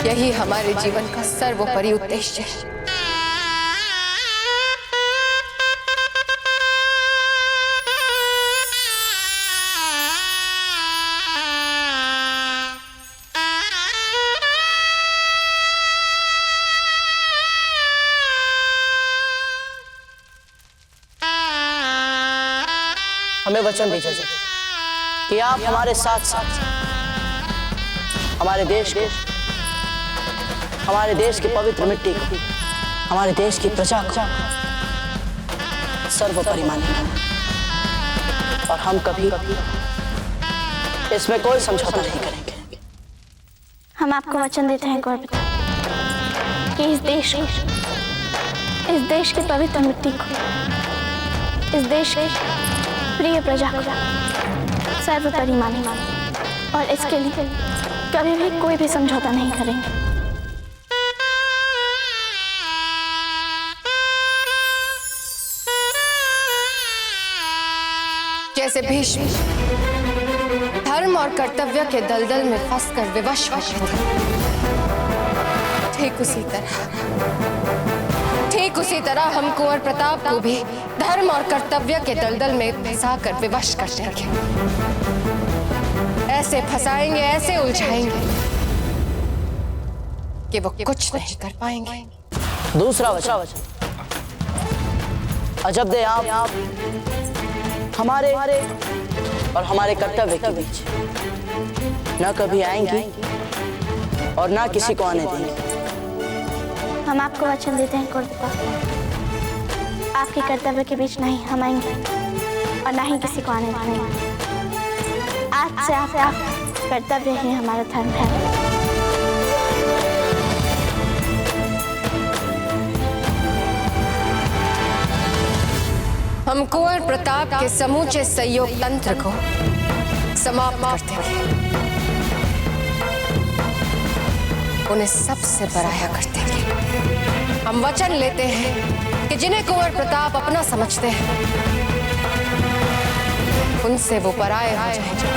यही हमारे जीवन का सर्वोपरि उद्देश्य है। हमें वचन दीजिए कि आप हमारे साथ साथ हमारे देश को, हमारे देश की पवित्र मिट्टी को, हमारे देश की प्रजा को सर्वोपरि मानेंगे और हम कभी इसमें कोई समझौता नहीं करेंगे। हम आपको वचन देते हैं कुंवर प्रताप कि इस देश की पवित्र मिट्टी को, इस देश के प्रिय प्रजा को सर्वोपरि मानेंगे और इसके लिए कभी भी कोई भी समझौता नहीं करेंगे। जैसे भीष्म धर्म और कर्तव्य के दलदल में फंसकर विवश हो गए, ठीक उसी तरह हम कुंवर प्रताप को भी धर्म और कर्तव्य के दलदल में फंसाकर विवश कर देंगे। ऐसे फंसाएंगे, ऐसे उलझाएंगे कि वो कुछ नहीं कर पाएंगे। दूसरा वचन, अजब दे आप हमारे और हमारे कर्तव्य के बीच ना कभी आएंगी और ना किसी को आने देंगे। हम आपको वचन देते हैं कुंवर प्रताप, आपके कर्तव्य के बीच नहीं हम आएंगे और ना ही किसी को आने देंगे। आज से आपका कर्तव्य ही हमारा धर्म है। हम कुंवर प्रताप के समूचे सहयोग तंत्र को समाप्त करते हैं, उन्हें सबसे पराया करते हैं। हम वचन लेते हैं कि जिन्हें कुंवर प्रताप अपना समझते हैं उनसे वो पराये हो जाएंगे,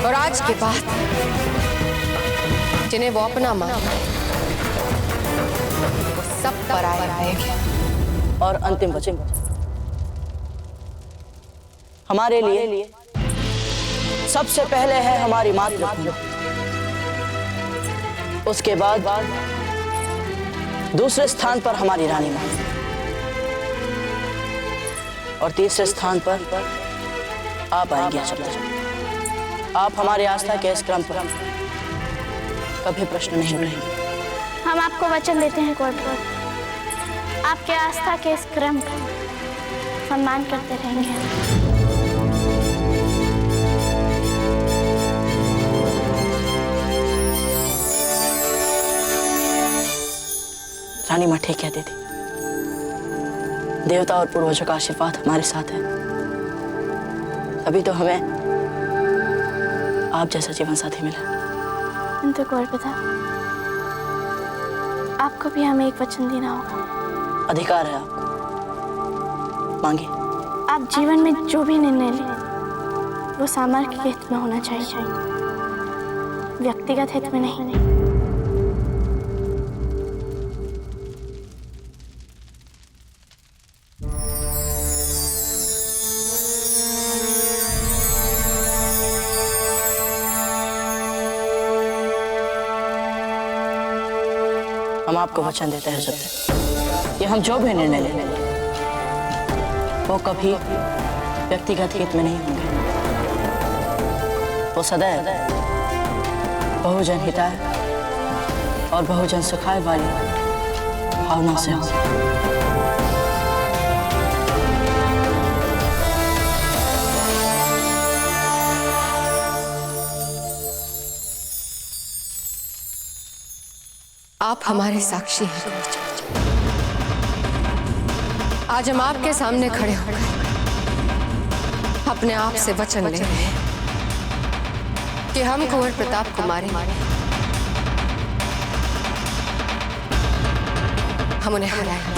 और आज के बाद जिन्हें वो अपना मानते हैं वो सब पराये रहेंगे। और अंतिम वचन हमारे लिए सबसे पहले है हमारी मातृभूमि, उसके बाद दूसरे स्थान पर हमारी रानी माँ, और तीसरे स्थान पर आप आएंगे। आप हमारे आस्था के इस क्रम पर कभी प्रश्न नहीं उठाएंगे। हम आपको वचन देते हैं कुंवर प्रताप, आपके आस्था के इस क्रम का सम्मान करते रहेंगे। रानी माँ ठीक कहती थी, देवता और पूर्वजों का आशीर्वाद हमारे साथ है, तभी तो हमें आप जैसा जीवन साथी मिला। किंतु कुंवर प्रताप, आपको भी हमें एक वचन देना होगा। अधिकार है आपको, मांगिए। आप जीवन में जो भी निर्णय लें वो सामर्थ्य के हित में होना चाहिए, व्यक्तिगत हित में नहीं। हम आपको वचन देते हैं सत्य, कि हम जो भी निर्णय लें वो कभी व्यक्तिगत हित में नहीं होंगे, वो सदैव बहुजन हिताय और बहुजन सुखाय वाली भावना से होंगे। आप हमारे साक्षी हैं। आज हम आपके सामने खड़े होकर अपने आप से वचन ले रहे हैं कि हम कुंवर प्रताप को मारेंगे, हम उन्हें हराएंगे,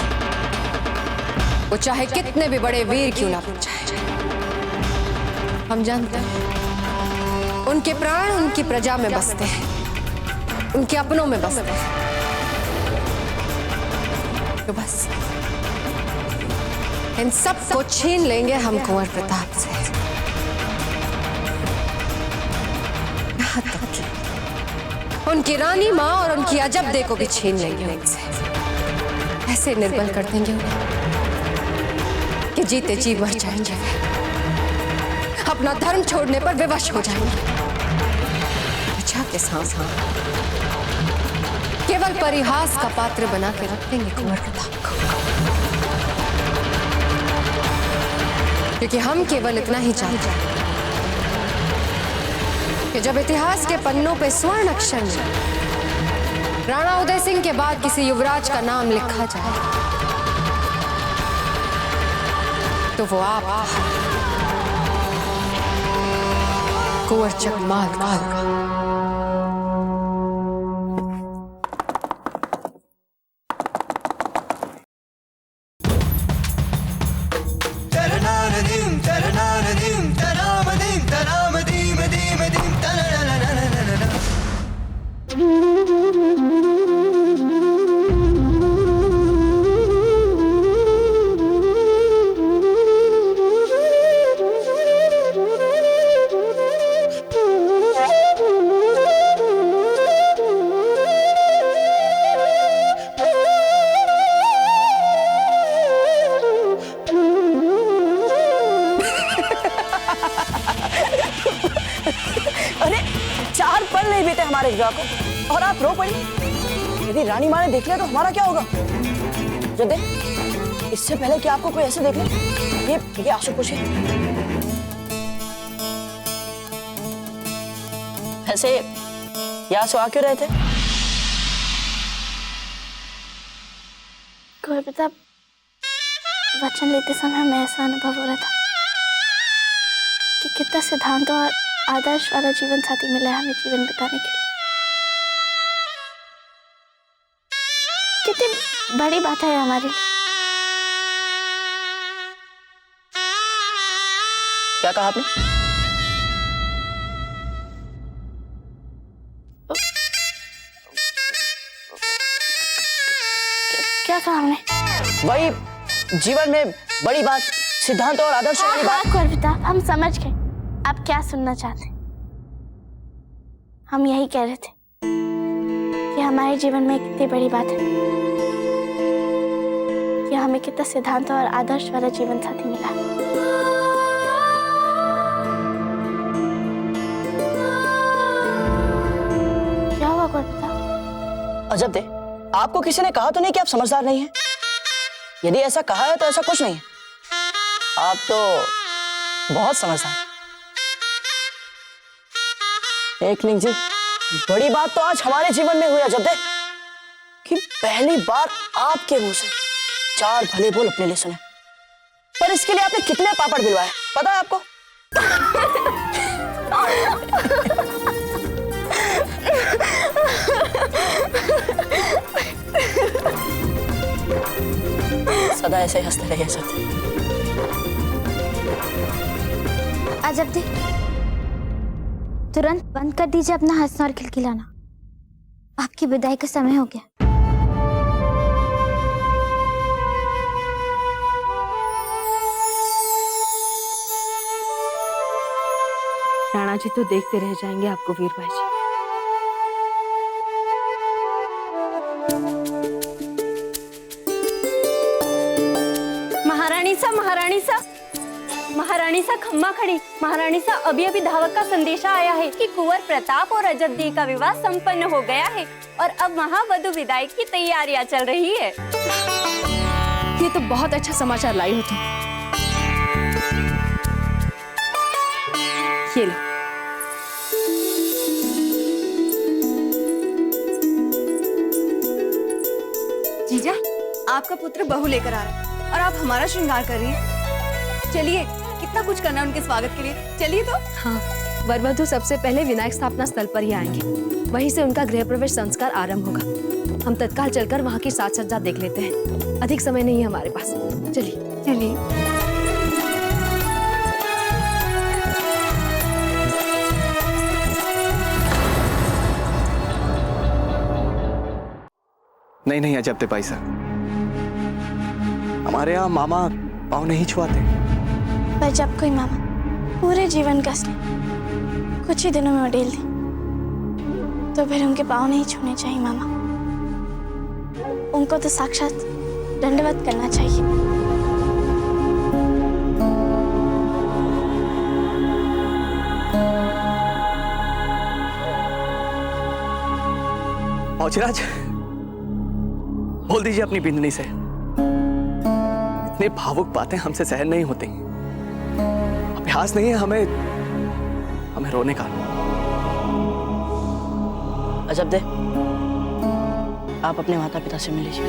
वो चाहे कितने भी बड़े वीर क्यों ना बन जाए। हम जानते हैं उनके प्राण उनकी प्रजा में बसते हैं, उनके अपनों में बसते हैं, तो बस इन सब को छीन लेंगे हम कुंवर प्रताप से, यहाँ तक कि उनकी रानी माँ और उनकी अजबदे को भी छीन लेंगे उनसे। ऐसे निर्बल कर देंगे उन्हें कि जीते जी मर जाएंगे, अपना धर्म छोड़ने पर विवश हो जाएंगे। प्रजा के सामने केवल परिहास का पात्र बना के रख देंगे कुंवर प्रताप को, क्योंकि हम केवल इतना ही चाहते हैं कि जब इतिहास के पन्नों पे स्वर्ण अक्षर में राणा उदय सिंह के बाद किसी युवराज का नाम लिखा जाए तो वो आप कुंवर जगमाल का। हमारे विवाह को और आप रो पड़ी। यदि रानी माँ ने देख लिया तो हमारा क्या होगा? जदे, इससे पहले कि आपको कोई ऐसे देख ले, ये आंसू पूछे। ऐसे ये आंसू आ क्यों रहे थे? कुंवर प्रताप, वचन लेते समय हमें ऐसा अनुभव हो रहा था कि कितना सिद्धांत और आदर्श वाला जीवन साथी मिला है हमें जीवन बिताने के लिए। कितनी बड़ी बात है हमारे लिए। क्या कहा आपने? क्या कहा हमने? वही जीवन में बड़ी बात, सिद्धांत और आदर्श वाली बात। कुंवर प्रताप, हम समझ गए आप क्या सुनना चाहते हैं। हम यही कह रहे थे कि हमारे जीवन में कितनी बड़ी बात है कि हमें कितना सिद्धांत और आदर्श वाला जीवन साथी मिला। क्या हुआ कुंवर प्रताप? अजब दे, आपको किसी ने कहा तो नहीं कि आप समझदार नहीं हैं? यदि ऐसा कहा है तो ऐसा कुछ नहीं है, आप तो बहुत समझदार। एकलिंग जी, बड़ी बात तो आज हमारे जीवन में हुई अजब दे कि पहली बार आपके मुंह से 4 भले बोल अपने लिए सुने। पर इसके लिए आपने कितने पापड़ बिलवाए पता है आपको? सदा ऐसे ही हंसते रहिए सत्य। अजब दी, तुरंत बंद कर दीजिए अपना हंसना और खिलखिलाना। आपकी विदाई का समय हो गया। राणा जी तो देखते रह जाएंगे आपको वीरबाई जी। महारानी सा खम्मा खड़ी। महारानी सा, अभी अभी धावक का संदेशा आया है कि कुंवर प्रताप और अजब दी का विवाह संपन्न हो गया है और अब महावधू विदाई की तैयारियां चल रही है। ये तो बहुत अच्छा समाचार लाई हो तुम। ये लो। जीजा, आपका पुत्र बहू लेकर आ रहा है और आप हमारा श्रृंगार कर रही हैं। चलिए, कितना कुछ करना है उनके स्वागत के लिए। चलिए तो। हाँ, वरवधु सबसे पहले विनायक स्थापना स्थल पर ही आएंगे। वहीं से उनका गृह प्रवेश संस्कार आरंभ होगा। हम तत्काल चलकर वहाँ की साज सज्जा देख लेते हैं। अधिक समय नहीं है हमारे पास। चलिए चलिए। नहीं अजब दे भाई साहब, हमारे यहाँ मामा पाँव नहीं छुआते। पर जब कोई मामा पूरे जीवन का स्नेह कुछ ही दिनों में उड़ेल दे तो फिर उनके पाँव नहीं छूने चाहिए मामा। उनको तो साक्षात दंडवत करना चाहिए। औचिराज, बोल दीजिए अपनी बिंदनी से। इतनी भावुक बातें हमसे सहन नहीं होती। अभ्यास नहीं है हमें रोने का। अजब दे, आप अपने माता पिता से मिल लीजिए।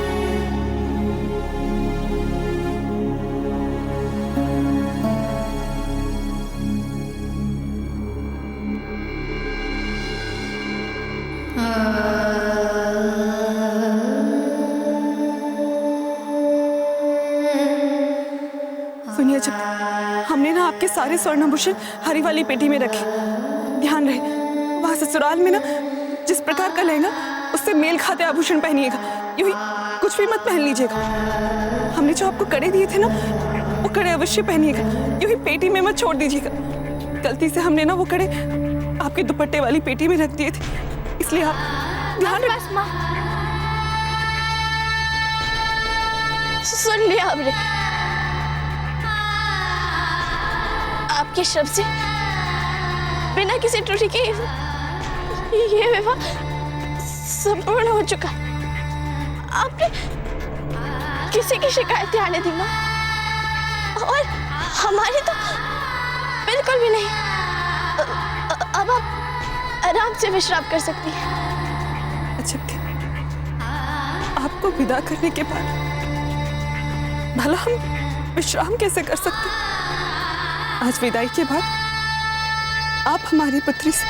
सुनिए, जब हमने ना आपके सारे स्वर्णाभूषण हरी वाली पेटी में रखे। ध्यान रहे, वहां ससुराल में ना जिस प्रकार का लहंगा उससे मेल खाते आभूषण पहनिएगा। यूं ही कुछ भी मत पहन लीजिएगा। हमने जो आपको कड़े दिए थे ना, वो कड़े अवश्य पहनिएगा। यूं ही पेटी में मत छोड़ दीजिएगा। गलती से हमने ना वो कड़े आपके दुपट्टे वाली पेटी में रख दिए थे, इसलिए आप ध्यान रखिए। सुन लिया हमने आपके शब्द से बिना किसी त्रुटि के ये विवाह संपूर्ण हो चुका है। आपने किसी की शिकायत आने दी माँ, और हमारी तो बिल्कुल भी नहीं। अब आप आराम से विश्राम कर सकती हैं। अच्छा, आपको विदा करने के बाद भला हम विश्राम कैसे कर सकते? आज विदाई के बाद आप हमारी पुत्री से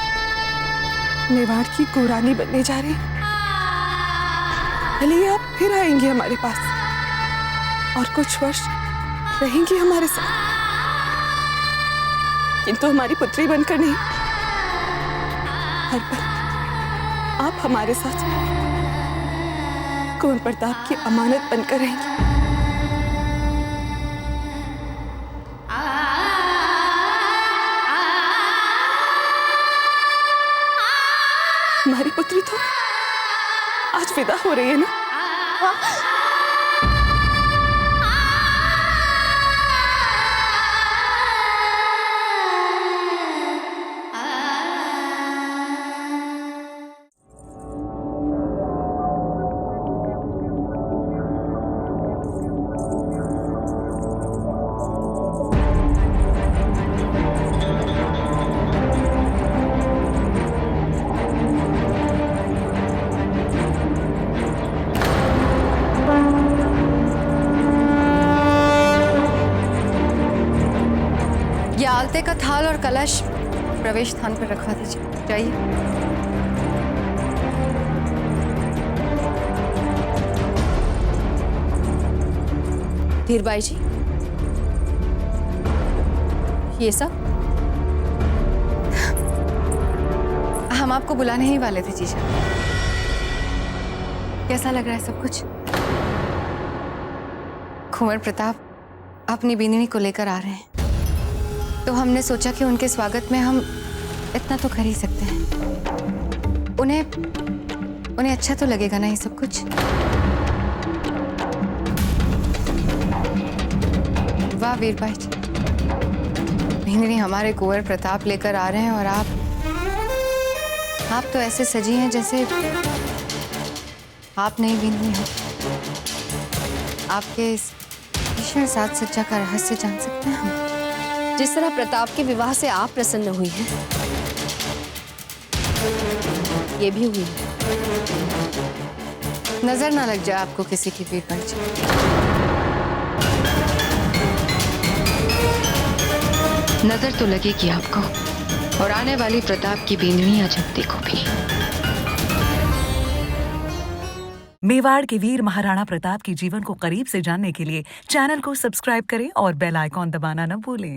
मेवाड़ की कुंवरानी बनने जा रही हैं। चलिए, आप फिर आएंगी हमारे पास और कुछ वर्ष रहेंगी हमारे साथ, किंतु हमारी पुत्री बनकर नहीं, हर पल आप हमारे साथ कुंवर प्रताप की अमानत बनकर रहेंगी। हमारी पुत्री तो आज विदा हो रही है ना? आलते का थाल और कलश प्रवेश स्थान पर रखवा दीजिए। जाइए। धीरबाई जी, ये सब हम आपको बुलाने ही वाले थे जीजा। कैसा लग रहा है सब कुछ? कुंवर प्रताप अपनी बींदनी को लेकर आ रहे हैं, तो हमने सोचा कि उनके स्वागत में हम इतना तो कर ही सकते हैं। उन्हें अच्छा तो लगेगा ना ये सब कुछ? वाह वीरबाई जी, बींदनी हमारे कुंवर प्रताप लेकर आ रहे हैं और आप तो ऐसे सजी हैं जैसे आप नहीं बींदनी हो। आपके इस भीषण साज सज्जा का रहस्य जान सकते हैं हम? जिस तरह प्रताप के विवाह से आप प्रसन्न हुई हैं, ये भी हुई है। नजर ना लग जाए आपको किसी की वीरबाई जी। नजर तो लगेगी आपको, और आने वाली प्रताप की बींदनी आज आप देखो भी। मेवाड़ के वीर महाराणा प्रताप के जीवन को करीब से जानने के लिए चैनल को सब्सक्राइब करें और बेल आइकॉन दबाना न भूलें।